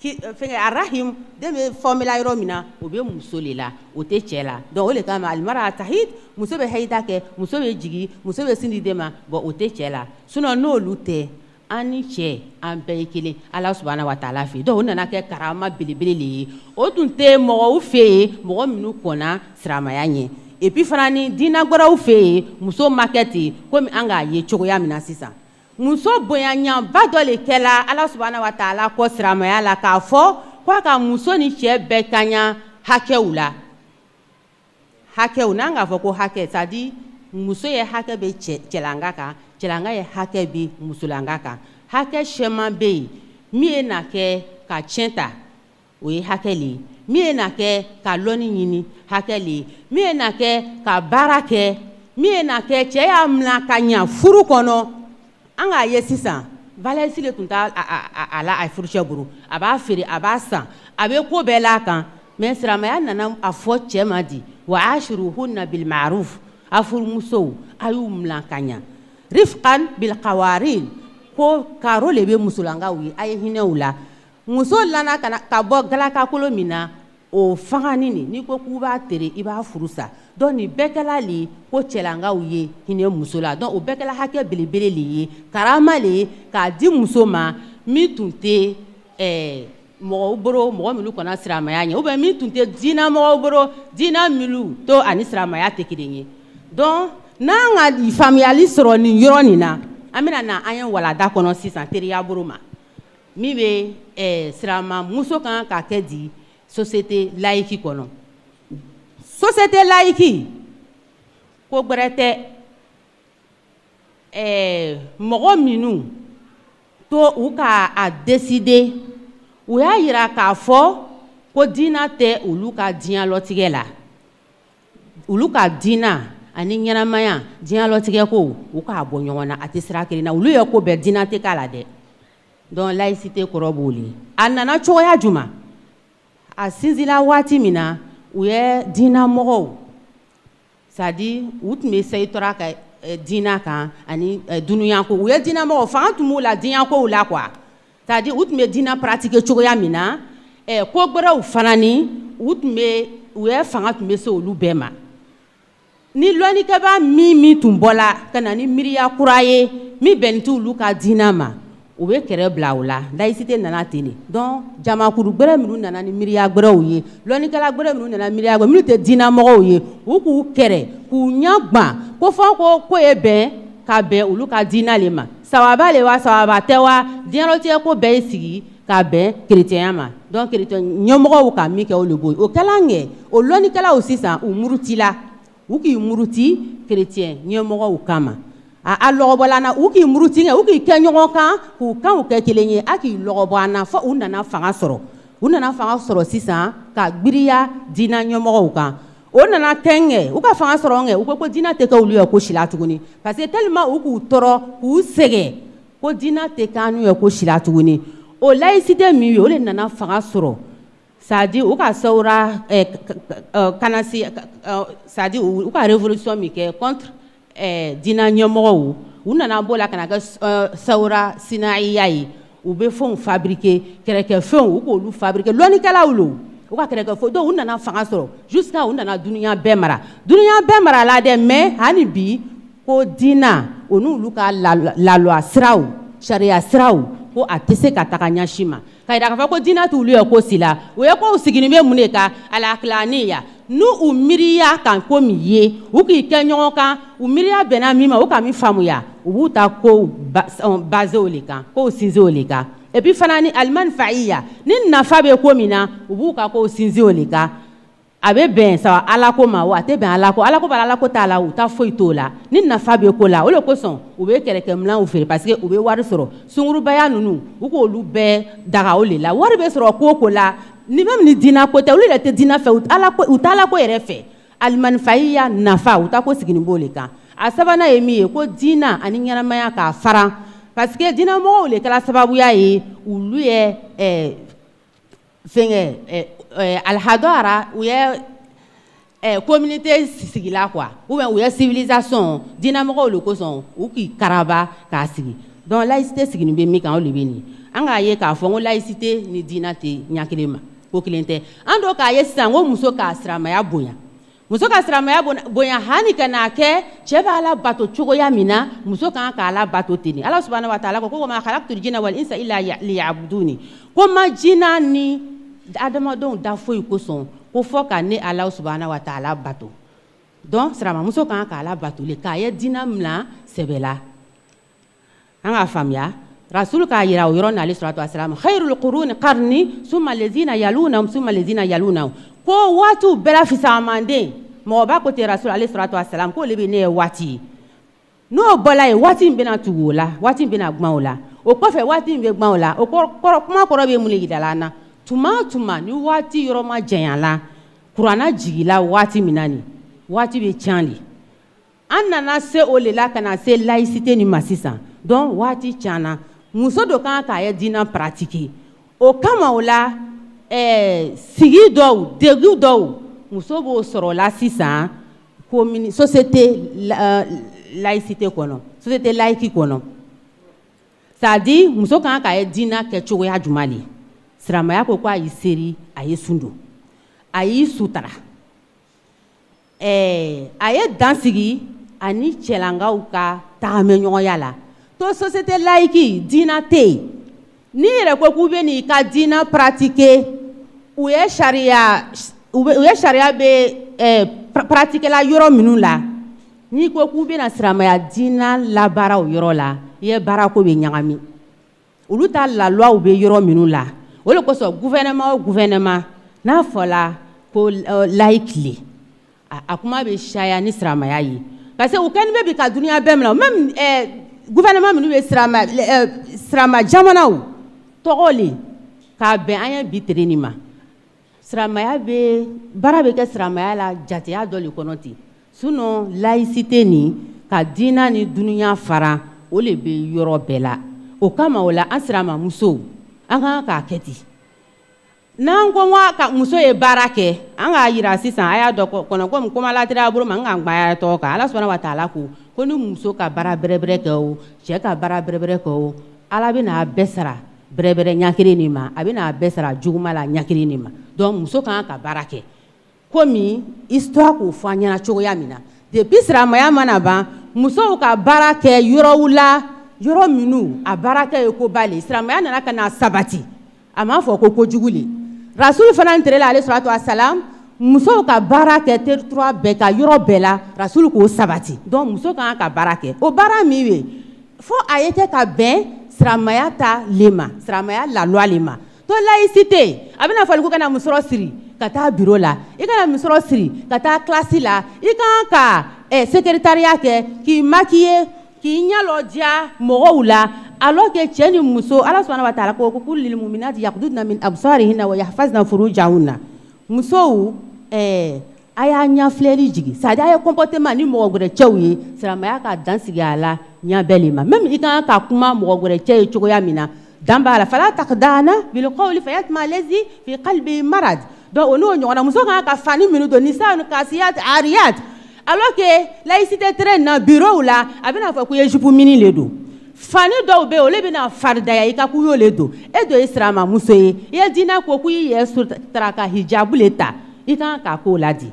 fɛngɛ a rahim den bɛ fɔmela yɔrɔ min na o bɛ muso le la o tɛ cɛ la donc o le kama alimara tahid muso bɛ hayida kɛ muso bɛ jigi muso bɛ sin di den ma bon o tɛ cɛ la sinon n'olu tɛ an ni cɛ an bɛɛ ye kelen Ala subhanahu wa ta'ala fɛ donc o nana kɛ karama belebele le ye o tun tɛ mɔgɔw fɛ yen mɔgɔ minnu kɔnna silamɛya ɲɛ et puis fana ni diinɛ wɛrɛw fɛ yen muso ma kɛ ten komi an k'a ye cogoya min na sisan muso bonyaɲaba dɔ le kɛla Ala subhanahu wa ta'ala kɔ silamɛya la k'a fɔ k'a ka muso ni cɛ bɛɛ kaɲa hakɛw la hakɛw n'an k'a fɔ ko hakɛ c'est à dire muso ye hakɛ bɛ cɛlanga kan cɛlanga ye hakɛ bɛ musolanga kan hakɛ sɛman bɛ yen min ye na kɛ ka tiɲɛ ta o ye hakɛ le ye min ye na kɛ ka lɔnni ɲini hakɛ le ye min ye na kɛ ka baara kɛ min ye na kɛ cɛ y'a minɛ ka ɲa furu kɔnɔ an k'a ye sisan valɛsi le tun t'a a la a furucɛ bolo a b'a feere a b'a san a bɛ ko bɛɛ la kan mais silamɛya nana a fɔ cɛ ma di wa ashiruhunna bil ma'ruf a furumusow a y'u minɛ ka ɲa rifqan bil qawarin ko karo le bɛ musolangaw ye a ye hinɛ u la muso lana ka bɔ galakakolo min na o fangani n'i ko k'u b'a tere i b'a furu sa donc nin bɛɛ kɛla le ko cɛlangaw ye hinɛ muso la donc o bɛɛ kɛla hakɛ belebele le ye karama le ye k'a di muso ma min tun tɛ mɔgɔw bolo mɔgɔ minnu kɔnna silamɛya ɲɛ ou bien min tun tɛ diinɛ mɔgɔw bolo diinɛ minnu to ani silamɛya tɛ kelen ye donc n'an ka faamuyali sɔrɔ nin yɔrɔ nin na an bɛna na an ye walanda kɔnɔ sisan teriya bolo ma min bɛ sirama muso kan ka kɛ di société laïque kɔnɔ société laïque ko gbɛrɛ tɛ mɔgɔ minnu to u ka a décider u y'a yira k'a fɔ ko diinɛ tɛ olu ka diɲɛlatigɛ la olu ka diinɛ ani ɲɛnamaya diɲɛlatigɛ ko u k'a bɔ ɲɔgɔn na a tɛ sira kelen na olu ye ko bɛɛ diinɛ tɛ k'a la dɛ donc laïcité kɔrɔ b'o le a nana cogoya jumɛn a sinzila waati min na u ye diinɛ mɔgɔw c'est à dire u tun bɛ seyitora ka diinɛ kan ani dunuyako u ye diinɛ mɔgɔw fanga tun b'u la diinɛkow la quoi c'est à dire u tun bɛ diinɛ pratiquer cogoya min na ko gbɛrɛw fana ni u ye fanga tun bɛ se olu bɛɛ ma ni lɔnnikɛba min tun bɔla ka na ni miiriya kura ye min bɛnnen tɛ olu ka diinɛ ma u bɛ kɛrɛ bila u la laïcité nana ten de donc jamakuru gbɛrɛ minnu nana ni miiriya gbɛrɛw ye lɔnnikɛla gbɛrɛ minnu nana miiriya gbɛrɛ minnu tɛ diinɛ mɔgɔw ye u k'u kɛrɛ k'u ɲɛ gan ko fɔ ko ye bɛn ka bɛn olu ka diinɛ le ma sawaba le wa sawaba tɛ wa diɲɛlatigɛ ko bɛɛ ye sigi ka bɛn chrétien ma donc chrétien ɲɛmɔgɔw ka min kɛ o le b'o ye o kɛla ŋɛ o lɔnnikɛlaw sisan u murutila u k'i muruti chrétien ɲɛmɔgɔw kama a lɔgɔbɔla na u k'i muruti ŋɛ u k'i kɛ ɲɔgɔn kan k'u kanw kɛ kelen ye a k'i lɔgɔbɔ an na fo u nana fanga sɔrɔ sisan ka gbiriya diinɛ ɲɛmɔgɔw kan o nana kɛngɛ u ka fanga sɔrɔ ŋɛ u ko diinɛ tɛ kɛ olu ye ko sila tuguni parce que tellement u k'u tɔɔrɔ k'u sɛgɛn ko diinɛ tɛ kɛ n'u ye ko sila tuguni o laïcité min ye o de nana fanga sɔrɔ c'est-à-dire u ka sawura kana se c'est-à-dire u ka révolution min kɛ contre diinɛ ɲɛmɔgɔw u nana bɔ la kana kɛ sawura sinayiya ye u bɛ fɛnw fabriquer kɛrɛkɛfɛnw u k'olu fabriquer lɔnnikɛlaw lo u ka kɛrɛkɛfɛnw donc u nana fanga sɔrɔ jusqu'à u nana duniya bɛɛ mara la dɛ mais hali bi ko diinɛ o n'olu ka lalwa siraw sariya siraw ko a tɛ se ka taga ɲɛsin ma ka yira k'a fɔ ko diinɛ t'olu ye ko sila o ye ko u sigini bɛ mun de kan alakilaniya n'u u miiriya kan ko min ye u k'i kɛ ɲɔgɔn kan u miiriya bɛnna min ma u ka min faamuya u b'u ta kow basé o le kan kow sinsin o le kan et puis fana ni alimanfaiya ni nafa bɛ ko min na u b'u ka kow sinsin o le kan a bɛ bɛn sawa alako ma wa a tɛ bɛn alako bala alako t'a la u ta foyi t'o la ni nafa bɛ ko la o de kosɔn u bɛ kɛlɛkɛminɛnw feere parce que u bɛ wari sɔrɔ sungurubaya ninnu u k'olu bɛɛ daga o le la wari bɛ sɔrɔ ko o ko la ni même ni diinɛ ko tɛ olu yɛrɛ tɛ diinɛ fɛ u t'alako yɛrɛ fɛ alimanfaiya nafa u ta ko sigini b'o le kan a sabanan ye min ye ko diinɛ ani ɲɛnamaya k'a fara parce que diinɛmɔgɔw le kɛra sababuya ye olu ye fɛnkɛ alhadara u ye communauté sigila quoi ou bien u ye civilisation diinɛmɔgɔw le kosɔn u k'i karaba k'a sigi donc laïcité sigini bɛ min kan o le bɛ nin an k'a ye k'a fɔ ko laïcité ni diinɛ tɛ ɲɛ kelen ma ko kelen tɛ an do k'a ye sisan ko muso k'a silamɛya bonya muso ka silamɛya bonya hani ka n'a kɛ cɛ b'a la bato cogoya min na muso kan k'a la bato ten de ala subhanahu wa taala ko ma khalaqtul jinna wal insa illa liya'buduni ko ma jinna ni adamadenw da foyi kosɔn ko fɔ ka ne ala subhanahu wa taala bato donc silamɛmuso kan k'a la bato le k'a ye diinɛ mina sɛbɛ la an k'a faamuya rasul k'a yira o yɔrɔ n'ale salatu wasalam khairul quruni qarni summa lezina yalunahum summa lezina yalunahum ko waatiw bɛɛ la fisamanden mɔgɔ b'a ko ten rasul ale salatu wasalam ko le bɛ ne ye waati ye n'o bɔla ye waati in bɛna tugu o la waati in bɛna guwan o la o kɔfɛ waati in bɛ guwan o la o kuma kɔrɔ bɛ mun de yirala an na tuma ni waati yɔrɔ ma janya la kuranna jigila waati min na nin waati bɛ tiɲɛ de an nana se o le la ka na se laïcité ni ma sisan donc waati tiɲɛna muso dɔ kan k'a ye diinɛ pratiquer o kama o la sigi dɔw degun dɔw muso b'o sɔrɔ la sisan société laïcité kɔnɔ société laïque kɔnɔ c'est-à-dire muso kan k'a ye diinɛ kɛ cogoya jumɛn de silamɛya ko a y'i seri a ye sun don a y'i sutara a ye dan sigi ani cɛlankaw ka tagamɛɲɔgɔnya la to société laïque diinɛ tɛ yen n'i yɛrɛ ko k'u bɛ n'i ka diinɛ pratiquer u ye sariya bɛ pratiquer la yɔrɔ minnu la n'i ko k'u bɛna silamɛya diinɛ labaara o yɔrɔ la i ye baarako bɛ ɲagami olu ta laluwaw bɛ yɔrɔ minnu la o de kosɔn gouvernement o gouvernement n'a fɔla ko laïque le a kuma bɛ caya ni silamɛya ye parce que u kɛlen bɛ bi ka duniya bɛɛ minɛ même gouvernement minnu bɛ silamɛ jamanaw tɔgɔ le k'a bɛn an ye bi tere nin ma silamɛya bɛ baara bɛ kɛ silamɛya la jateya dɔ le kɔnɔ ten sinon laïcité nin ka diinɛ ni duniya fara o le bɛ yɔrɔ bɛɛ la o kama o la an silamɛmusow an kan k'a kɛ ten n'an ko ka muso ye baara kɛ an k'a yira sisan a y'a dɔn kɔnɔ komi kuma lateliya a bolo ma n ka gbaya tɔgɔ kan ala subhanahu wa taala ko ni muso ka baara bɛrɛbɛrɛ kɛ o cɛ ka baara bɛrɛbɛrɛ kɛ o ala bɛ n'a bɛɛ sara bɛrɛbɛrɛ ɲakelen nin ma a bɛ n'a bɛɛ sara juguma la ɲakelen nin ma donc muso kan ka baara kɛ komi histoire k'o fɔ an ɲɛna cogoya min na depuis silamɛya mana ban musow ka baara kɛ yɔrɔw la yɔrɔ minnu a baara kɛ ye ko ba le silamɛya nana ka na sabati a m'a fɔ ko kojugu le rasul fana ntɛrɛla ale salatu wasalam musow ka baara kɛ territoire bɛɛ ka yɔrɔ bɛɛ la rasul k'o sabati donc muso kan ka baara kɛ o baara min ye fo a ye kɛ ka bɛn silamɛya ta le ma silamɛya lalwa le ma to laïcité a bɛna fɔli ko kana musɔrɔ siri ka taa bureau la i kana musɔrɔ siri ka taa classe la i kan ka secrétariat kɛ k'i maquiller k'i ɲɛlɔ diya mɔgɔw la alors que cɛ ni muso Ala subhanahu wa ta'ala ko kul lil mu'minati yaqudna min absarihinna wa yahfazna furujahunna musow a y'a ɲafilɛli jigi c'est à dire a ye comportement ni mɔgɔ wɛrɛ cɛw ye silamɛya ka dansigi a la ɲɛ bɛɛ le ma même i kan ka kuma mɔgɔ wɛrɛ cɛ ye cogoya min na dan b'a la fala taqdana bil qawli fayatma allazi fi qalbi marad donc o n'o ɲɔgɔnna muso kan ka fani minnu don nisaun kasiyat ariyat alors que laïcité traîne na bureau la a bɛna fɔ ko ye jupe mini le don fani dɔw bɛ yen olu bɛna faridaya i ka kuyo le don e dɔ ye sirama muso ye i ye diinɛ ko k'i yɛrɛ sutura ka hijabu le ta i kan k'a k'o la di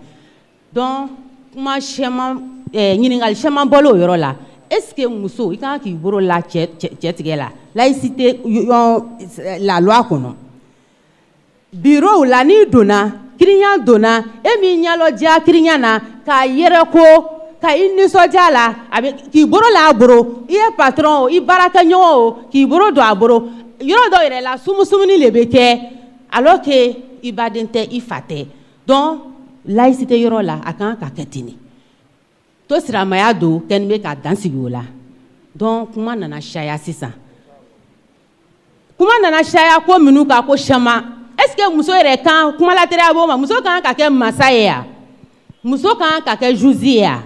donc kuma sɛman ɲininkali sɛman bɔla o yɔrɔ la est-ce que muso i kan k'i bolo la cɛ tigɛ la laïcité la loi kɔnɔ bureau la n'i donna kiriya donna e min ɲɛlɔ diya kiriya na k'a yɛrɛ ko ka i nisɔndiya la k'i bolo la a boro i ye patron o i baarakɛɲɔgɔn o k'i bolo don a boro yɔrɔ dɔ yɛrɛ la sumusumuni le bɛ kɛ alors que i baden tɛ i fa tɛ donc laïcité yɔrɔ la a kan ka kɛ ten de to silamɛya don kɛni bɛ ka dansigi o la donc kuma nana caya sisan kuma nana caya ko minnu kan ko sɛma est-ce que muso yɛrɛ kan kumalateriya b'o ma muso kan ka kɛ masa ye wa muso kan ka kɛ juge ye wa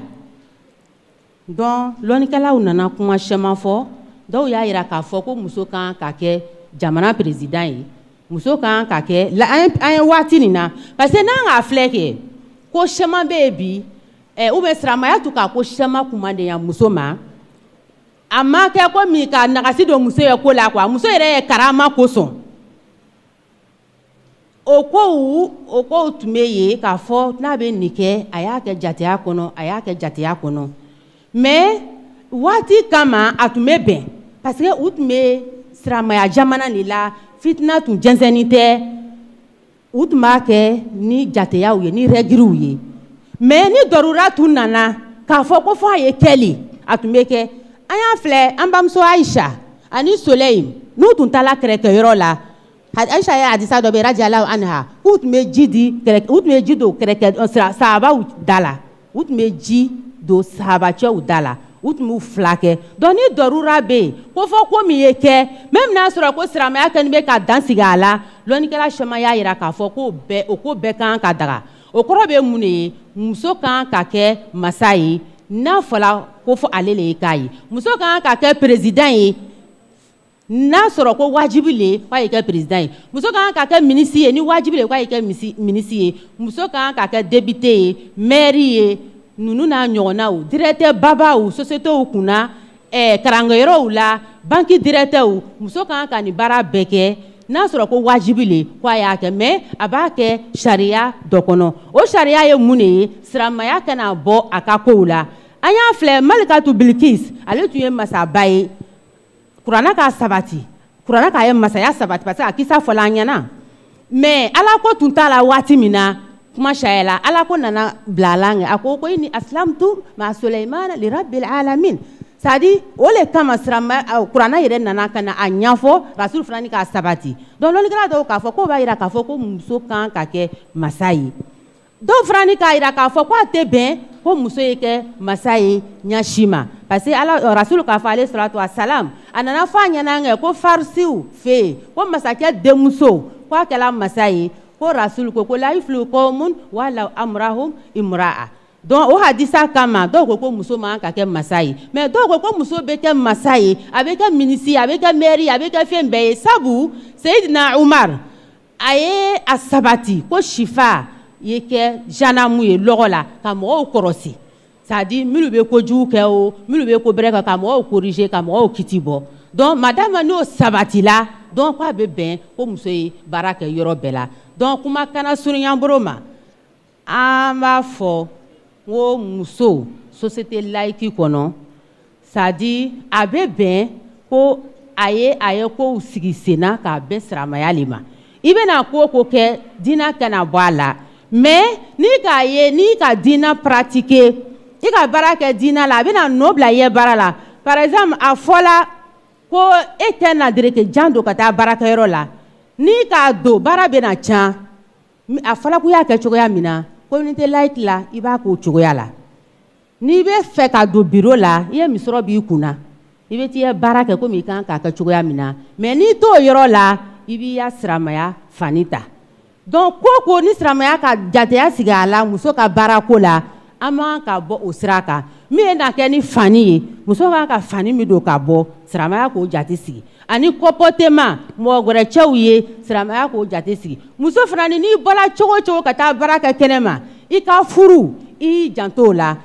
donc lɔnnikɛlaw nana kuma sɛma fɔ dɔw y'a jira k'a fɔ ko muso kan ka kɛ jamana président ye muso kan ka kɛ an ye waati nin na parce que n'an k'a filɛ kɛ ko sɛma bɛ yen bi ou bien silamɛya tun ka ko sɛma kumandenya muso ma a ma kɛ ko min ka nagasi don muso ye ko la quoi muso yɛrɛ ye karama kosɔn o kow tun bɛ yen k'a fɔ n'a bɛ nin kɛ a y'a kɛ jateya kɔnɔ mais waati kama a tun bɛ bɛn parce que u tun bɛ silamɛya jamana de la fitina tun jɛnsɛnnen tɛ u tun b'a kɛ ni jateyaw ye ni règles ye mais ni dɔrura tun nana k'a fɔ ko fɔ a ye kɛli a tun bɛ kɛ an y'a filɛ an bamuso Aisha ani Soleim n'u tun taara kɛrɛkɛyɔrɔ la Aisha ye hadisa dɔ bɛ radiyallahu anha k'u tun bɛ ji don sahabaw da la u tun bɛ ji don sahabacɛw da la u tun b'u fila kɛ donc ni dɔrura bɛ yen ko fɔ ko min ye kɛ même n'a sɔrɔ ko silamɛya kɛni bɛ ka dansigi a la lɔnnikɛla caman y'a jira k'a fɔ ko ko bɛɛ kan ka daga o kɔrɔ bɛ mun de ye muso kan ka kɛ masa ye n'a fɔra ko fɔ ale le ye k'a ye muso kan ka kɛ président ye n'a sɔrɔ ko wajibi le k'a ye kɛ président ye muso kan ka kɛ ministre ye ni wajibi le k'a ye kɛ ministre ye muso kan ka kɛ député ye maire ye ninnu n'a ɲɔgɔnnaw directeur babaw sociétéw kunna karankɛyɔrɔw la banque directeur muso kan ka nin baara bɛɛ kɛ n'a sɔrɔ ko wajibi le k'a y'a kɛ mais a b'a kɛ sariya dɔ kɔnɔ o sariya ye mun de ye silamɛya kana bɔ a ka kow la an y'a filɛ Malikatu Bilikis ale tun ye masaba ye kuranna k'a sabati kuranna k'a ye masaya sabati parce que a kisa fɔla an ɲɛna mais ala ko tun t'a la waati min na kuma sayala ala ko nana bila a la a ko inni aslamtu ma Suleimana li rabbil alamin c'est-à-dire o le kama kuranna yɛrɛ nana ka na a ɲɛfɔ rasul fana ni k'a sabati donc lɔnnikɛla dɔw k'a fɔ k'o b'a jira k'a fɔ ko muso kan ka kɛ masa ye dɔw fana ni k'a jira k'a fɔ ko a tɛ bɛn ko muso ye kɛ masa ye ɲɛ si ma parce que rasul k'a fɔ alayhi salatu wa salam a nana fɔ a ɲɛna ko farisiw fɛ yen ko masakɛ denmuso ko a kɛra masa ye ko rasul ko la yuflihu qawmun walaw amrahum imra'a donc o hadisa kama dɔw ko muso man ka kɛ masa ye mais dɔw ko muso bɛ kɛ masa ye a bɛ kɛ ministre a bɛ kɛ maire a bɛ kɛ fɛn bɛɛ ye sabu Seydina Umar a ye a sabati ko sifa ye kɛ gendarme ye lɔgɔ la ka mɔgɔw kɔrɔsi c'est-à-dire minnu bɛ kojugu kɛ o minnu bɛ ko bɛrɛ kɛ ka mɔgɔw corriger ka mɔgɔw kiti bɔ donc madame n'o sabatila donc k'a bɛ bɛn ko muso ye baara kɛ yɔrɔ bɛɛ la donc kuma kana surunya bolo ma an b'a fɔ ko muso société laïque kɔnɔ c'est-à-dire a bɛ bɛn ko a ye kow sigi sen na k'a bɛn silamɛya le ma i bɛna ko kɛ diinɛ kana bɔ a la mais n'i ka diinɛ pratiquer i ka baara kɛ diinɛ la a bɛna nɔ bila i ye baara la par exemple a fɔla ko e tɛ na dereke jan don ka taa baarakɛyɔrɔ la n'i k'a don baara bɛna can a fɔla ko i y'a kɛ cogoya min na communauté laïque la i b'a k'o cogoya la n'i bɛ fɛ ka don bureau la i ye misɔrɔ b'i kunna i bɛ t'i baara kɛ komi i kan k'a kɛ cogoya min na mais n'i t'o yɔrɔ la i b'i ya silamɛya fani ta donc ko ni silamɛya ka jateya sigi a la muso ka baarako la an man ka bɔ o sira kan min ye na kɛ ni fani ye muso kan ka fani min don ka bɔ silamɛya k'o jate sigi ani comportement mɔgɔ wɛrɛ cɛw ye silamɛya k'o jate sigi muso fana n'i bɔra cogo o cogo ka taa baara kɛ kɛnɛma i ka furu i y'i janto o la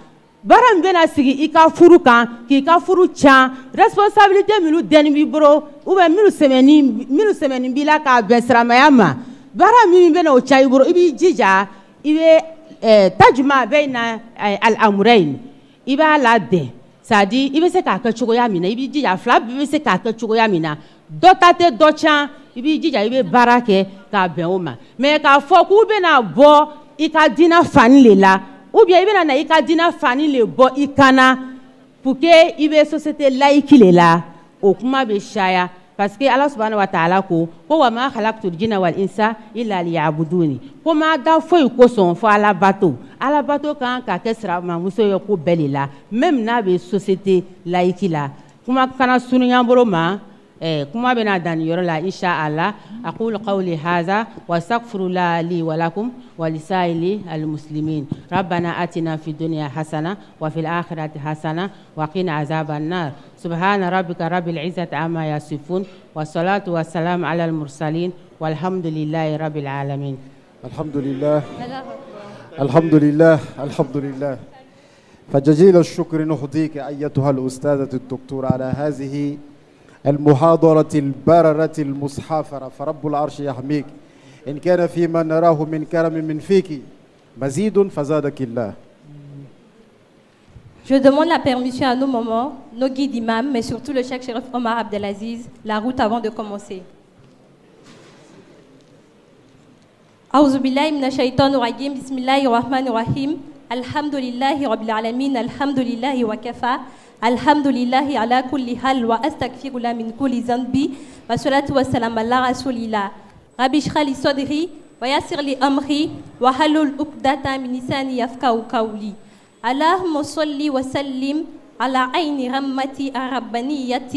baara min bɛna sigi i ka furu kan k'i ka furu can responsabilité minnu dɛnni b'i bolo ou bien minnu sɛmɛni b'i la k'a bɛn silamɛya ma baara min bɛna o can i bolo i b'i jija i bɛ tajuma bayna al-amrayn i b'a labɛn c'est-à-dire i bɛ se k'a kɛ cogoya min na i b'i jija fila bɛɛ bɛ se k'a kɛ cogoya min na dɔ ta tɛ dɔ can i b'i jija i bɛ baara kɛ k'a bɛn o ma mais k'a fɔ k'u bɛna bɔ i ka diinɛ fani le la ou bien i bɛna na i ka diinɛ fani le bɔ i kan na pour que i bɛ société laïque le la o kuma bɛ caya parce que Ala subhanahu wa ta'ala ko wa ma khalaqtul jinna wal insa illa liya'buduni ko ma da foyi kosɔn fo Ala bato kan ka kɛ siramamuso ye ko bɛɛ le la même n'a bɛ société laïque la kuma fana sunuɲan bolo ma kuma bɛna dan nin yɔrɔ la insha Allah aqulu qawli hadha wa astaghfirullah li wa lakum wa lisaili almuslimin rabbana atina fid dunya hasana wa fil akhirati hasana wa qina azaban nar subhana rabbika rabbil izzati amma yasifun wa salatu wa salam ala al mursalin walhamdulillahi rabbil alamin. Alhamdulillah alhamdulillah alhamdulillah فجزيل الشكر نهديك أيتها الأستاذة الدكتورة على هذه المحاضرة البررة المصحافرة فرب العرش يحميك إن كان فيما نراه من كرم من فيك مزيد فزادك الله. Je demande la permission à nos mamans, nos guides imams, mais surtout le Cheikh Chérif Omar Abdelaziz, la route avant de commencer. أعوذ بالله من الشيطان الرجيم بسم الله الرحمن الرحيم الحمد لله رب العالمين الحمد لله وكفى الحمد لله على كل حال وأستغفر الله من كل ذنب والصلاة والسلام على رسول الله رب اشرح لي صدري ويسر لي أمري واحلل عقدة من لساني يفقهوا قولي اللهم صل وسلم على عين رحمتي الربانية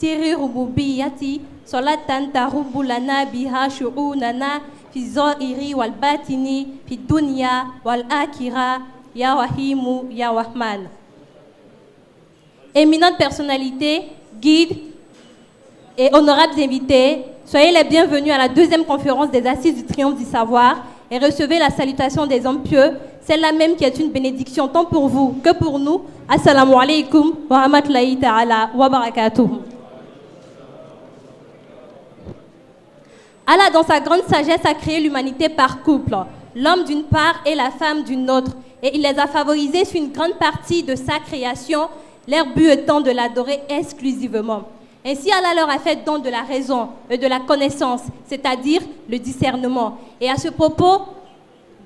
سر ربوبيتي صلاة ترب لنا بها شؤوننا في الظاهر والباطن في الدنيا والآخرة يا رحيم يا رحمن. Éminentes personnalités, guides et honorables invités, soyez les bienvenus à la deuxième conférence des Assises du Triomphe du Savoir et recevez la salutation des hommes pieux, celle-là même qui est une bénédiction tant pour vous que pour nous. Assalamu alaikum wa rahmatullahi ta'ala wa barakatuh. Allah, dans sa grande sagesse, a créé l'humanité par couple, l'homme d'une part et la femme d'une autre, et il les a favorisés sur une grande partie de sa création, leur but étant de l'adorer exclusivement. Ainsi, Allah leur a fait don de la raison et de la connaissance, c'est-à-dire le discernement. Et à ce propos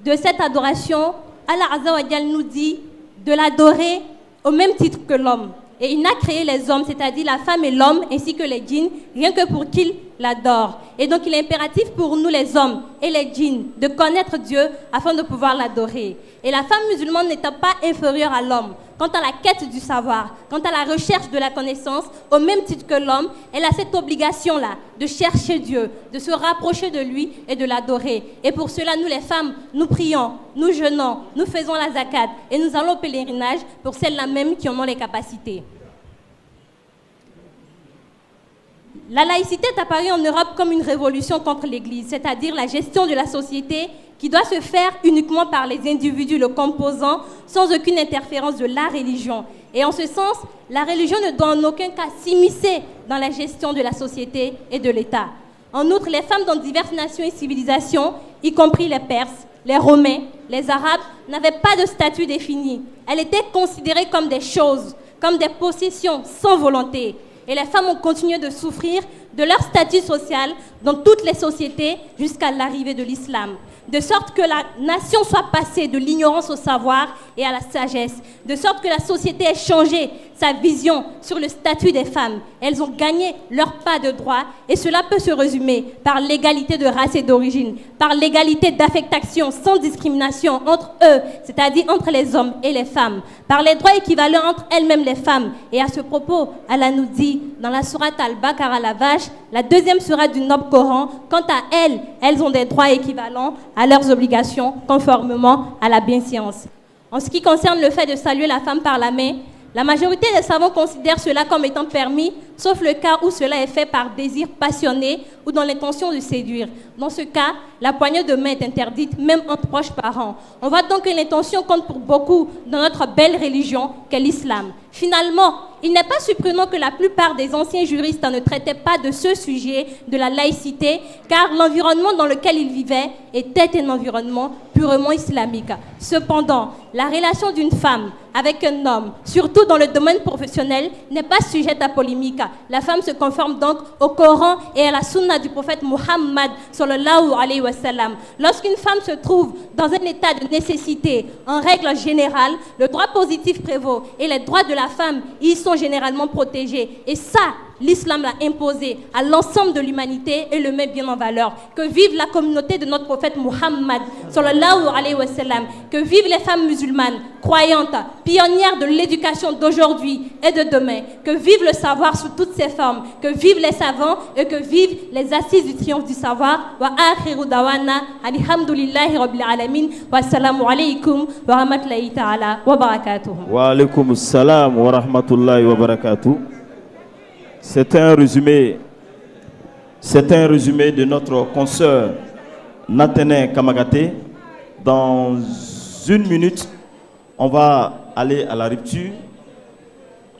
de cette adoration, Allah Azza wa Jal nous dit de l'adorer au même titre que l'homme. Et il a créé les hommes, c'est-à-dire la femme et l'homme, ainsi que les djinns, rien que pour qu'ils l'adorent. Et donc il est impératif pour nous les hommes et les djinns de connaître Dieu afin de pouvoir l'adorer. Et la femme musulmane n'étant pas inférieure à l'homme, quant à la quête du savoir, quant à la recherche de la connaissance, au même titre que l'homme, elle a cette obligation-là de chercher Dieu, de se rapprocher de lui et de l'adorer. Et pour cela, nous les femmes, nous prions, nous jeûnons, nous faisons la zakat et nous allons au pèlerinage pour celles-là même qui en ont les capacités. La laïcité est apparue en Europe comme une révolution contre l'Église, c'est-à-dire la gestion de la société qui doit se faire uniquement par les individus le composant, sans aucune interférence de la religion. Et en ce sens, la religion ne doit en aucun cas s'immiscer dans la gestion de la société et de l'État. En outre, les femmes dans diverses nations et civilisations, y compris les Perses, les Romains, les Arabes, n'avaient pas de statut défini. Elles étaient considérées comme des choses, comme des possessions sans volonté. Et les femmes ont continué de souffrir de leur statut social dans toutes les sociétés jusqu'à l'arrivée de l'islam. De sorte que la nation soit passée de l'ignorance au savoir et à la sagesse. De sorte que la société ait changé sa vision sur le statut des femmes. Elles ont gagné leur pas de droit et cela peut se résumer par l'égalité de race et d'origine, par l'égalité d'affectation sans discrimination entre eux, c'est-à-dire entre les hommes et les femmes, par les droits équivalents entre elles-mêmes les femmes. Et à ce propos, Allah nous dit dans la sourate Al-Baqarah, la vache, la deuxième sourate du Noble Coran, quant à elles ont des droits équivalents à leurs obligations conformément à la bienséance. En ce qui concerne le fait de saluer la femme par la main, la majorité des savants considèrent cela comme étant permis, sauf le cas où cela est fait par désir passionné ou dans l'intention de séduire. Dans ce cas, la poignée de main est interdite, même entre proches parents. On voit donc que l'intention compte pour beaucoup dans notre belle religion qu'est l'islam. Finalement, il n'est pas surprenant que la plupart des anciens juristes ne traitaient pas de ce sujet de la laïcité, car l'environnement dans lequel ils vivaient était un environnement purement islamique. Cependant, la relation d'une femme avec un homme, surtout dans le domaine professionnel, n'est pas sujette à polémique. La femme se conforme donc au Coran et à la sunna du prophète Muhammad sallallahu alayhi wa sallam. Lorsqu'une femme se trouve dans un état de nécessité, en règle générale, le droit positif prévaut et les droits de la femme y sont généralement protégés. Et ça, l'islam l'a imposé à l'ensemble de l'humanité et le met bien en valeur. Que vive la communauté de notre prophète Muhammad sallallahu alayhi wa sallam. Que vivent les femmes musulmanes, croyantes, pionnières de l'éducation d'aujourd'hui et de demain. Que vive le savoir sous toutes ses formes. Que vivent les savants et que vivent les assises du triomphe du savoir. Wa akhiru dawana alhamdulillahi rabbil alamin. Wa assalamu alaykum wa rahmatullahi ta'ala wa barakatuh. Wa alaykum assalam wa rahmatullahi wa barakatuh. C'est un résumé de notre consoeur Nathané Kamagaté. Dans une minute, on va aller à la rupture.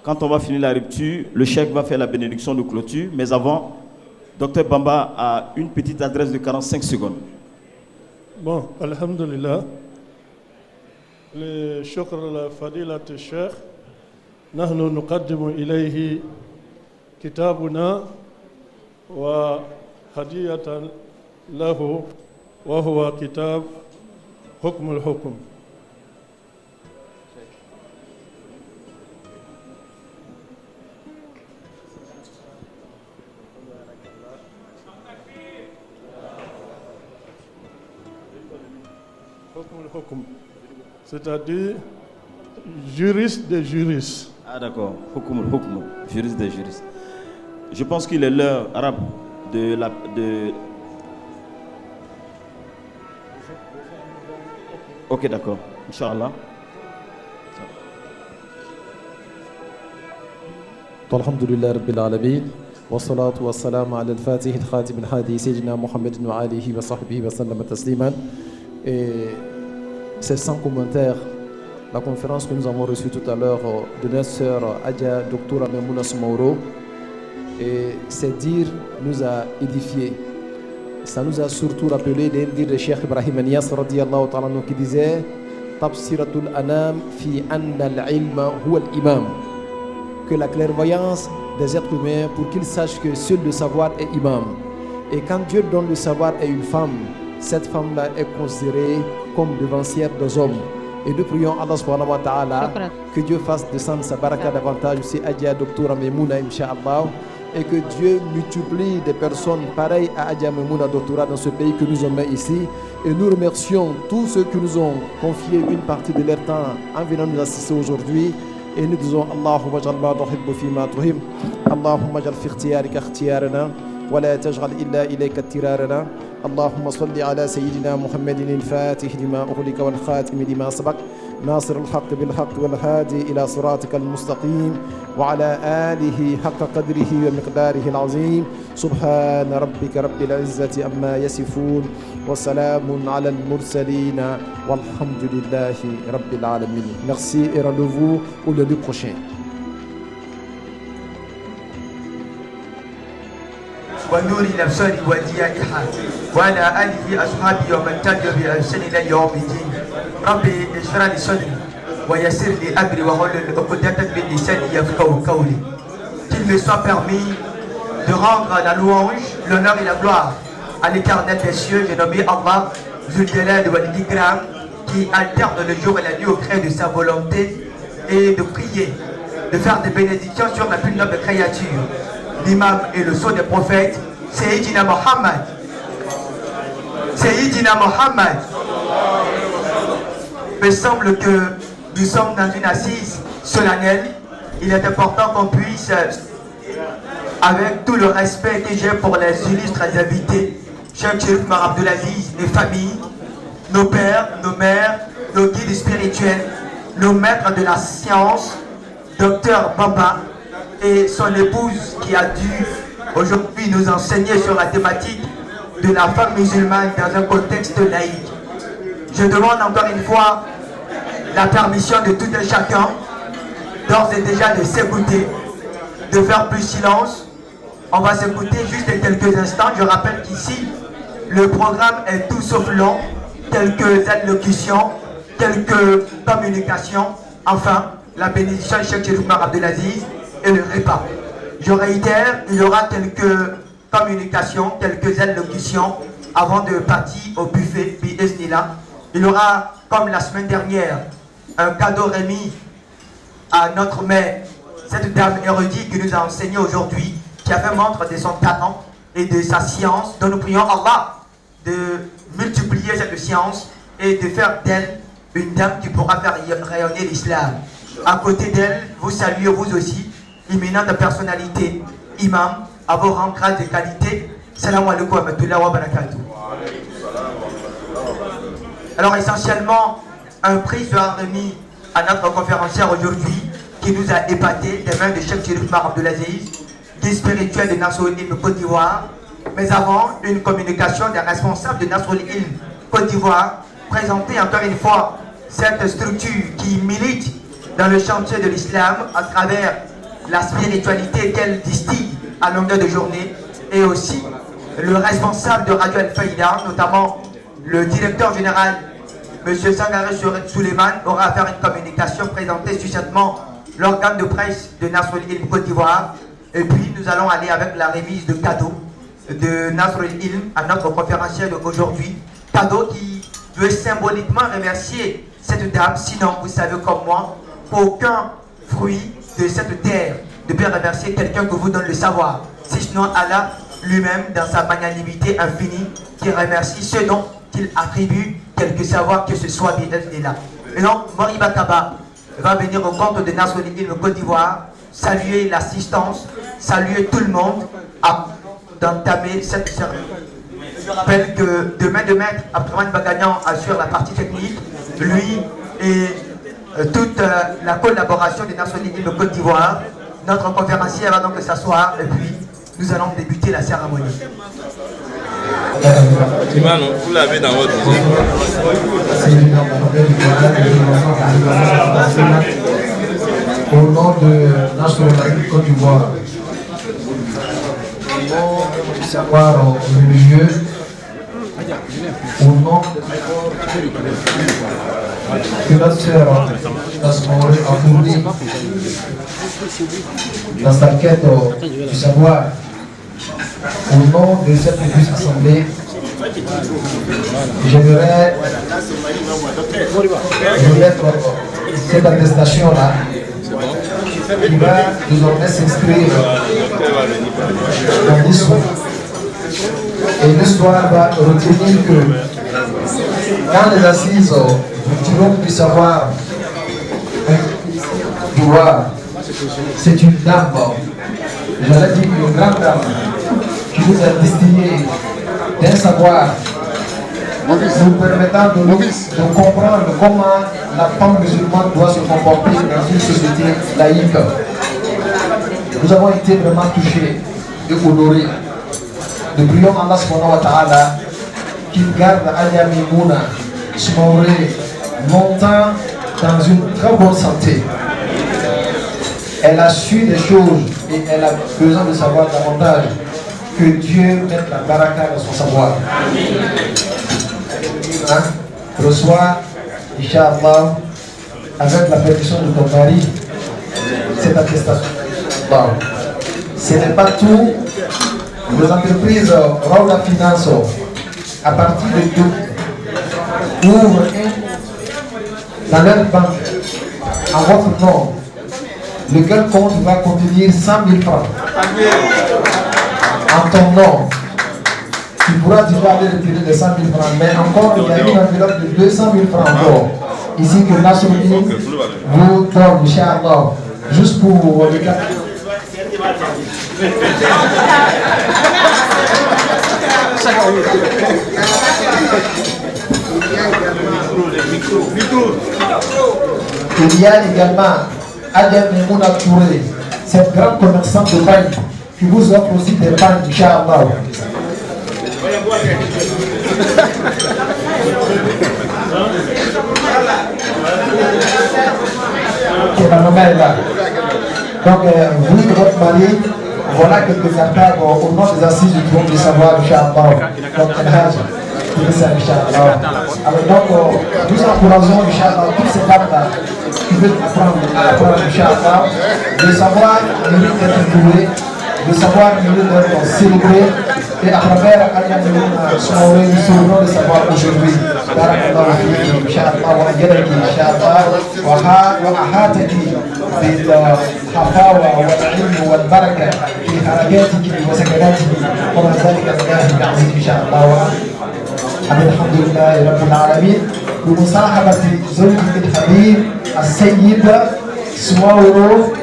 Quand on va finir la rupture, le cheikh va faire la bénédiction de clôture. Mais avant, Dr Bamba a une petite adresse de 45 secondes. Bon, alhamdulillah. Le shukr la fadilat al-sheikh. Nahnu nuqaddimu ilayhi كتابنا وهدية له وهو كتاب حكم الحكم. حكم الحكم, c'est-à-dire juriste des juristes. Ah d'accord, حكم الحكم, juriste des juristes. Je pense qu'il est l'heure arabe de la... Ok, d'accord. Inch'Allah. Alhamdulillah Rabbil Alamin. Wa salatu wa salam ala al-Fatih al-Khatim al-Hadi Sayyidina Muhammadin wa alihi wa sahbihi wa sallam tasliman. Et c'est sans commentaire la conférence que nous avons reçue tout à l'heure de notre sœur Adja Dr Maimouna Soumaoro. Et ces dires nous a édifiés. Ça nous a surtout rappelé les dires de Cheikh Ibrahim Niass radiyallahu ta'ala qui disait Tabsiratul anam fi anna al-ilma huwa al-imam. Que la clairvoyance des êtres humains pour qu'ils sachent que seul le savoir est imam. Et quand Dieu donne le savoir à une femme, cette femme-là est considérée comme devancière des hommes. Et nous prions Allah subhanahu wa ta'ala que Dieu fasse descendre sa baraka davantage aussi Adja Dr Maimouna Inch'Allah. Et que Dieu multiplie des personnes pareilles à Adja Maimouna Doctora dans ce pays que nous avons ici. Et nous remercions tous ceux qui nous ont confié une partie de leur temps en venant nous assister aujourd'hui. Et nous disons Allahumma ja'al ma tuhibbu fi ma tuhim. Allahumma ja'al fi ikhtiyarika ikhtiyarana. Wa la taj'al illa ilayka tirarana. اللهم صل على سيدنا محمد الفاتح لما أغلق والخاتم لما سبق ناصر الحق بالحق والهادي إلى صراطك المستقيم وعلى آله حق قدره ومقداره العظيم سبحان ربك رب العزة أما يصفون وسلام على المرسلين والحمد لله رب العالمين. Merci et rendez-vous au lundi prochain. ونور الأبصار وضيائها وعلى آله أصحابه ومن تبعهم بإحسان إلى يوم الدين. ربي اشرح لي صدري ويسر لي أمري واحلل عقدة من لساني يفقهوا قولي. Qu'il me soit permis de rendre la louange, l'honneur et la gloire à l'Éternel des cieux, j'ai nommé Allah Zul Jalal wal Ikram, qui alterne le jour et la nuit au gré de sa volonté, et de prier de faire des bénédictions sur la plus noble créature, l'imam et le sceau des prophètes, Sayyidina Mohammed. Sayyidina Mohammed. Il me semble que nous sommes dans une assise solennelle. Il est important qu'on puisse, avec tout le respect que j'ai pour les illustres invités, Cheikh Chérif Oumar Abdelaziz, les familles, nos pères, nos mères, nos guides spirituels, nos maîtres de la science, Docteur Bamba et son épouse qui a dû aujourd'hui nous enseigner sur la thématique de la femme musulmane dans un contexte laïque. Je demande encore une fois la permission de tout un chacun, d'ores et déjà de s'écouter, de faire plus silence. On va s'écouter juste quelques instants. Je rappelle qu'ici, le programme est tout sauf long. Quelques allocutions, quelques communications, enfin, la bénédiction de Cheikh Chérif Oumar Abdelaziz et le repas. Je réitère, il y aura quelques communications, quelques allocutions avant de partir au buffet, bi-iznillah. Il y aura, comme la semaine dernière, un cadeau remis à notre mère, cette dame érudite qui nous a enseigné aujourd'hui, qui a fait montre de son talent et de sa science, dont nous prions Allah de multiplier cette science et de faire d'elle une dame qui pourra faire rayonner l'islam. À côté d'elle, vous saluez vous aussi, imminente personnalité, imam, à vos rangs, grades de qualité. Salam alaikum wa rahmatullahi wa barakatuh. Alors essentiellement, un prix sera remis à notre conférencière aujourd'hui, qui nous a épaté des mains de Cheikh Chérif Oumar Abdelaziz, guide spirituel de Nasrul Ilm Côte d'Ivoire. Mais avant, une communication des responsables de Nasrul Ilm Côte d'Ivoire, présenter encore une fois cette structure qui milite dans le chantier de l'islam à travers la spiritualité qu'elle distille à longueur de journée, et aussi le responsable de Radio Al-Faïda, notamment le directeur général, M. Sangaré Souleymane, aura à faire une communication, présenter succinctement l'organe de presse de Nasrul Ilm Côte d'Ivoire. Et puis nous allons aller avec la remise de cadeaux de Nasrul Ilm à notre conférencier d'aujourd'hui. Cadeau qui veut symboliquement remercier cette dame, sinon vous savez comme moi, aucun fruit de cette terre ne peut remercier quelqu'un que vous donne le savoir, si sinon Allah lui-même dans sa magnanimité infinie qui remercie ceux dont il attribue quelque savoir que ce soit là. Et donc Moriba Kaba va venir au compte de Nasrul Ilm Côte d'Ivoire, saluer l'assistance, saluer tout le monde avant d'entamer cette cérémonie. Je rappelle que de main de maître, Abdourahmane Bagagnan assure la partie technique, lui et toute la collaboration de Nasrul Ilm Côte d'Ivoire. Notre conférencier va donc s'asseoir et puis nous allons débuter la cérémonie. Vous l'avez dans votre musique. Au nom de Nasrul Ilm Côte d'Ivoire, au nom du savoir religieux, au nom que notre sœur Nasmoré a fourni dans sa quête du savoir, au nom de cette auguste assemblée, j'aimerais remettre cette attestation-là qui va désormais s'inscrire dans l'histoire. Et l'histoire va retenir que dans les assises du trône du savoir, du roi, c'est une dame, j'allais dire une grande dame, qui nous a distillé d'un savoir nous permettant de comprendre comment la femme musulmane doit se comporter dans une société laïque. Nous avons été vraiment touchés et honorés. Nous prions Allah subhanahu wa ta'ala qu'il garde Alia Mimouna Soumaoré longtemps dans une très bonne santé. Elle a su des choses et elle a besoin de savoir davantage. Que Dieu mette la baraka dans son savoir. Reçois, Inch'Allah, avec la permission de ton mari, cette attestation. Bon. Ce n'est pas tout. Les entreprises Raoula Finance, à partir de tout, ouvrent dans leur banque, en votre nom, lequel compte va contenir 100 000 francs. En ton nom. Tu pourras déjà aller retirer les 100 000 francs, mais encore il y a une enveloppe de 200 000 francs encore. Ici que Nasruddin vous donne, Inch'Allah, juste pour le cas. Il y a également Adem Memouna Touré, cette grande commerçante de pagne, qui vous offre aussi des pagnes, Inch'Allah. Ok, la maman est là. Donc, vous et votre mari, voilà quelques cartables au nom des assises du trône du savoir, Inch'Allah. Donc, Elhaj, Inch'Allah. Alors, donc, nous encourageons, Inch'Allah, toutes ces dames-là qui veulent apprendre, Inch'Allah, le savoir mérite d'être doué, le savoir mérite d'être célébré, et à travers Al-Yamoun, Soumaoui, nous souvenons de savoir aujourd'hui. Barakallahu fiikum, Inch'Allah, wa ayyadaki, Inch'Allah, wa ahataki بالحفاوة والعلم والبركة في حركاتك وسكناتك وما ذلك الله بعزيز إن شاء الله. الحمد لله رب العالمين بمصاحبة زوجك الحبيب السيد سواورو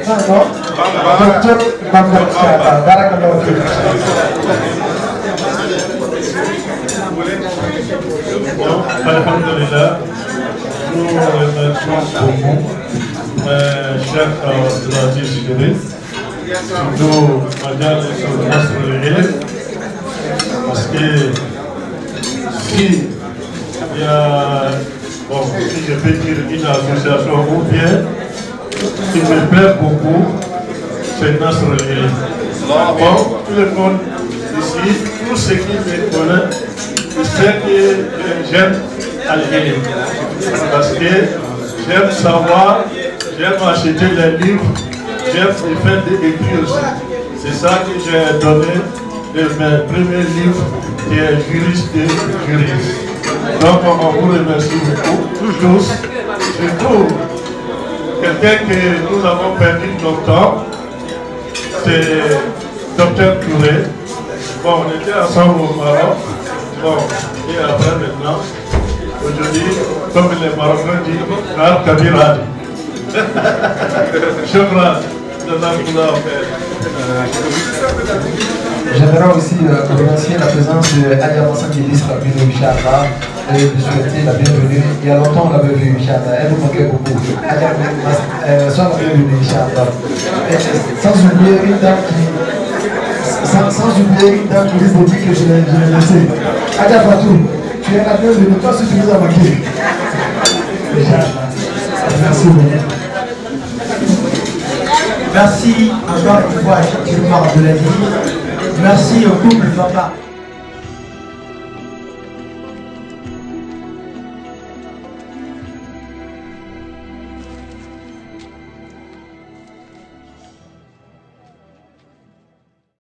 دكتور بامبر إن شاء الله. بارك الله فيك. Alhamdulillah, nous remercions beaucoup Cheikh Abdelaziz Idriss, surtout Madame Nasruddin, parce que si il y a, bon, si je peux dire une association ou bien qui me plaît beaucoup, c'est Nasruddin. Bon, tout le monde ici, tous ceux qui me connaissent, je sais que j'aime Algérie, parce que j'aime savoir, j'aime acheter les livres, j'aime faire des écrits aussi. C'est ça que j'ai donné de mes premiers livres, qui est Juriste de Juriste. Donc on vous remercie beaucoup, tous, surtout quelqu'un que nous avons perdu longtemps, c'est Dr Touré. Bon, on était ensemble au Maroc. Bon, et après maintenant, aujourd'hui, comme les Marocains disent, Nar Kabir Hadi. Shukran. J'aimerais aussi remercier la présence de Alia Massan Idriss Rabino, Inch'Allah, et de souhaiter la bienvenue. Il y a longtemps on l'avait vu, Inch'Allah, elle nous manquait beaucoup. Alia Massan, sois la bienvenue, Inch'Allah. Sans oublier une dame qui risque de dire que je l'ai laissée. Alia Fatou, tu es la bienvenue, toi aussi tu nous as manqué. Inch'Allah. Merci beaucoup. Merci encore une fois à Cheikh Abdelaziz. Merci au couple papa.